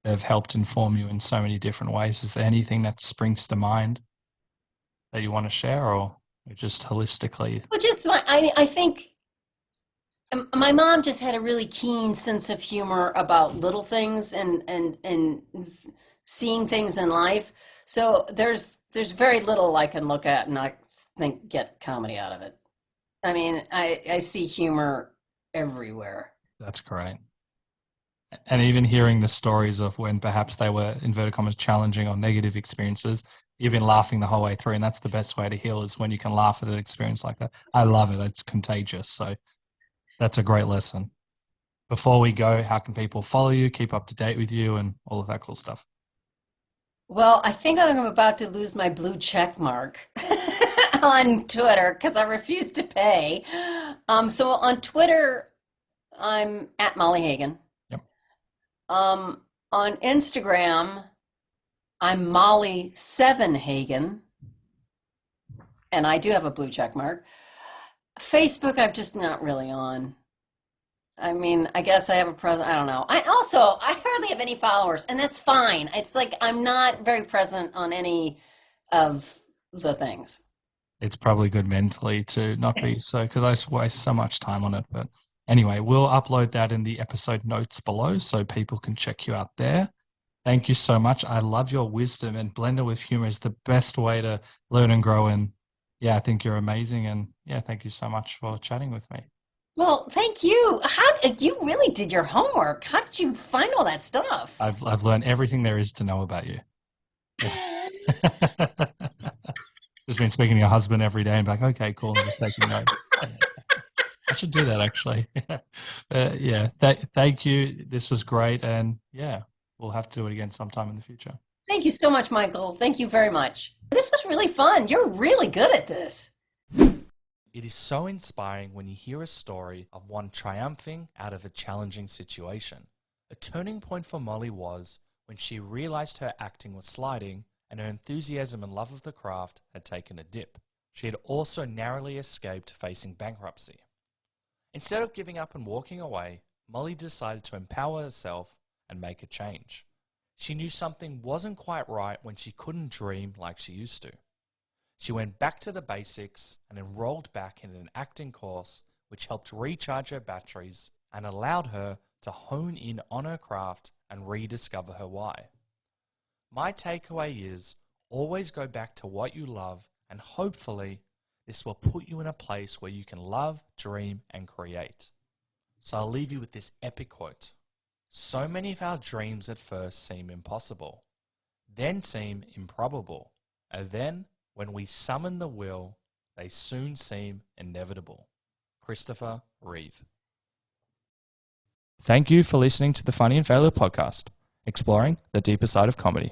[SPEAKER 2] they've helped inform you in so many different ways. Is there anything that springs to mind that you want to share, or just holistically?
[SPEAKER 1] Well, I think my mom just had a really keen sense of humor about little things and seeing things in life. So there's very little I can look at and I think get comedy out of it. I mean, I see humor everywhere.
[SPEAKER 2] That's great. And even hearing the stories of when perhaps they were, inverted commas, challenging or negative experiences, you've been laughing the whole way through. And that's the best way to heal, is when you can laugh at an experience like that. I love it. It's contagious. So that's a great lesson. Before we go, how can people follow you, keep up to date with you, and all of that cool stuff?
[SPEAKER 1] Well, I think I'm about to lose my blue check mark on Twitter because I refuse to pay. So on Twitter, I'm at Molly Hagan.
[SPEAKER 2] Yep.
[SPEAKER 1] On Instagram, I'm Molly7Hagan, and I do have a blue check mark. Facebook, I'm just not really on. I mean, I guess I have a present. I don't know. I hardly have any followers, and that's fine. It's like I'm not very present on any of the things.
[SPEAKER 2] It's probably good mentally to not be so, because I waste so much time on it. But anyway, we'll upload that in the episode notes below so people can check you out there. Thank you so much. I love your wisdom, and blended with humor is the best way to learn and grow. And yeah, I think you're amazing. And yeah, thank you so much for chatting with me.
[SPEAKER 1] Well, thank you. How you really did your homework? How did you find all that stuff?
[SPEAKER 2] I've learned everything there is to know about you. Just been speaking to your husband every day and be like, okay, cool, I'm just taking notes. I should do that actually. Yeah, thank you. This was great, and yeah, we'll have to do it again sometime in the future.
[SPEAKER 1] Thank you so much, Michael. Thank you very much. This was really fun. You're really good at this.
[SPEAKER 3] It is so inspiring when you hear a story of one triumphing out of a challenging situation. A turning point for Molly was when she realized her acting was sliding and her enthusiasm and love of the craft had taken a dip. She had also narrowly escaped facing bankruptcy. Instead of giving up and walking away, Molly decided to empower herself and make a change. She knew something wasn't quite right when she couldn't dream like she used to. She went back to the basics and enrolled back in an acting course which helped recharge her batteries and allowed her to hone in on her craft and rediscover her why. My takeaway is always go back to what you love, and hopefully this will put you in a place where you can love, dream, and create. So I'll leave you with this epic quote. So many of our dreams at first seem impossible, then seem improbable, and then when we summon the will, they soon seem inevitable. Christopher Reeve. Thank you for listening to the Funny and Failure podcast, exploring the deeper side of comedy.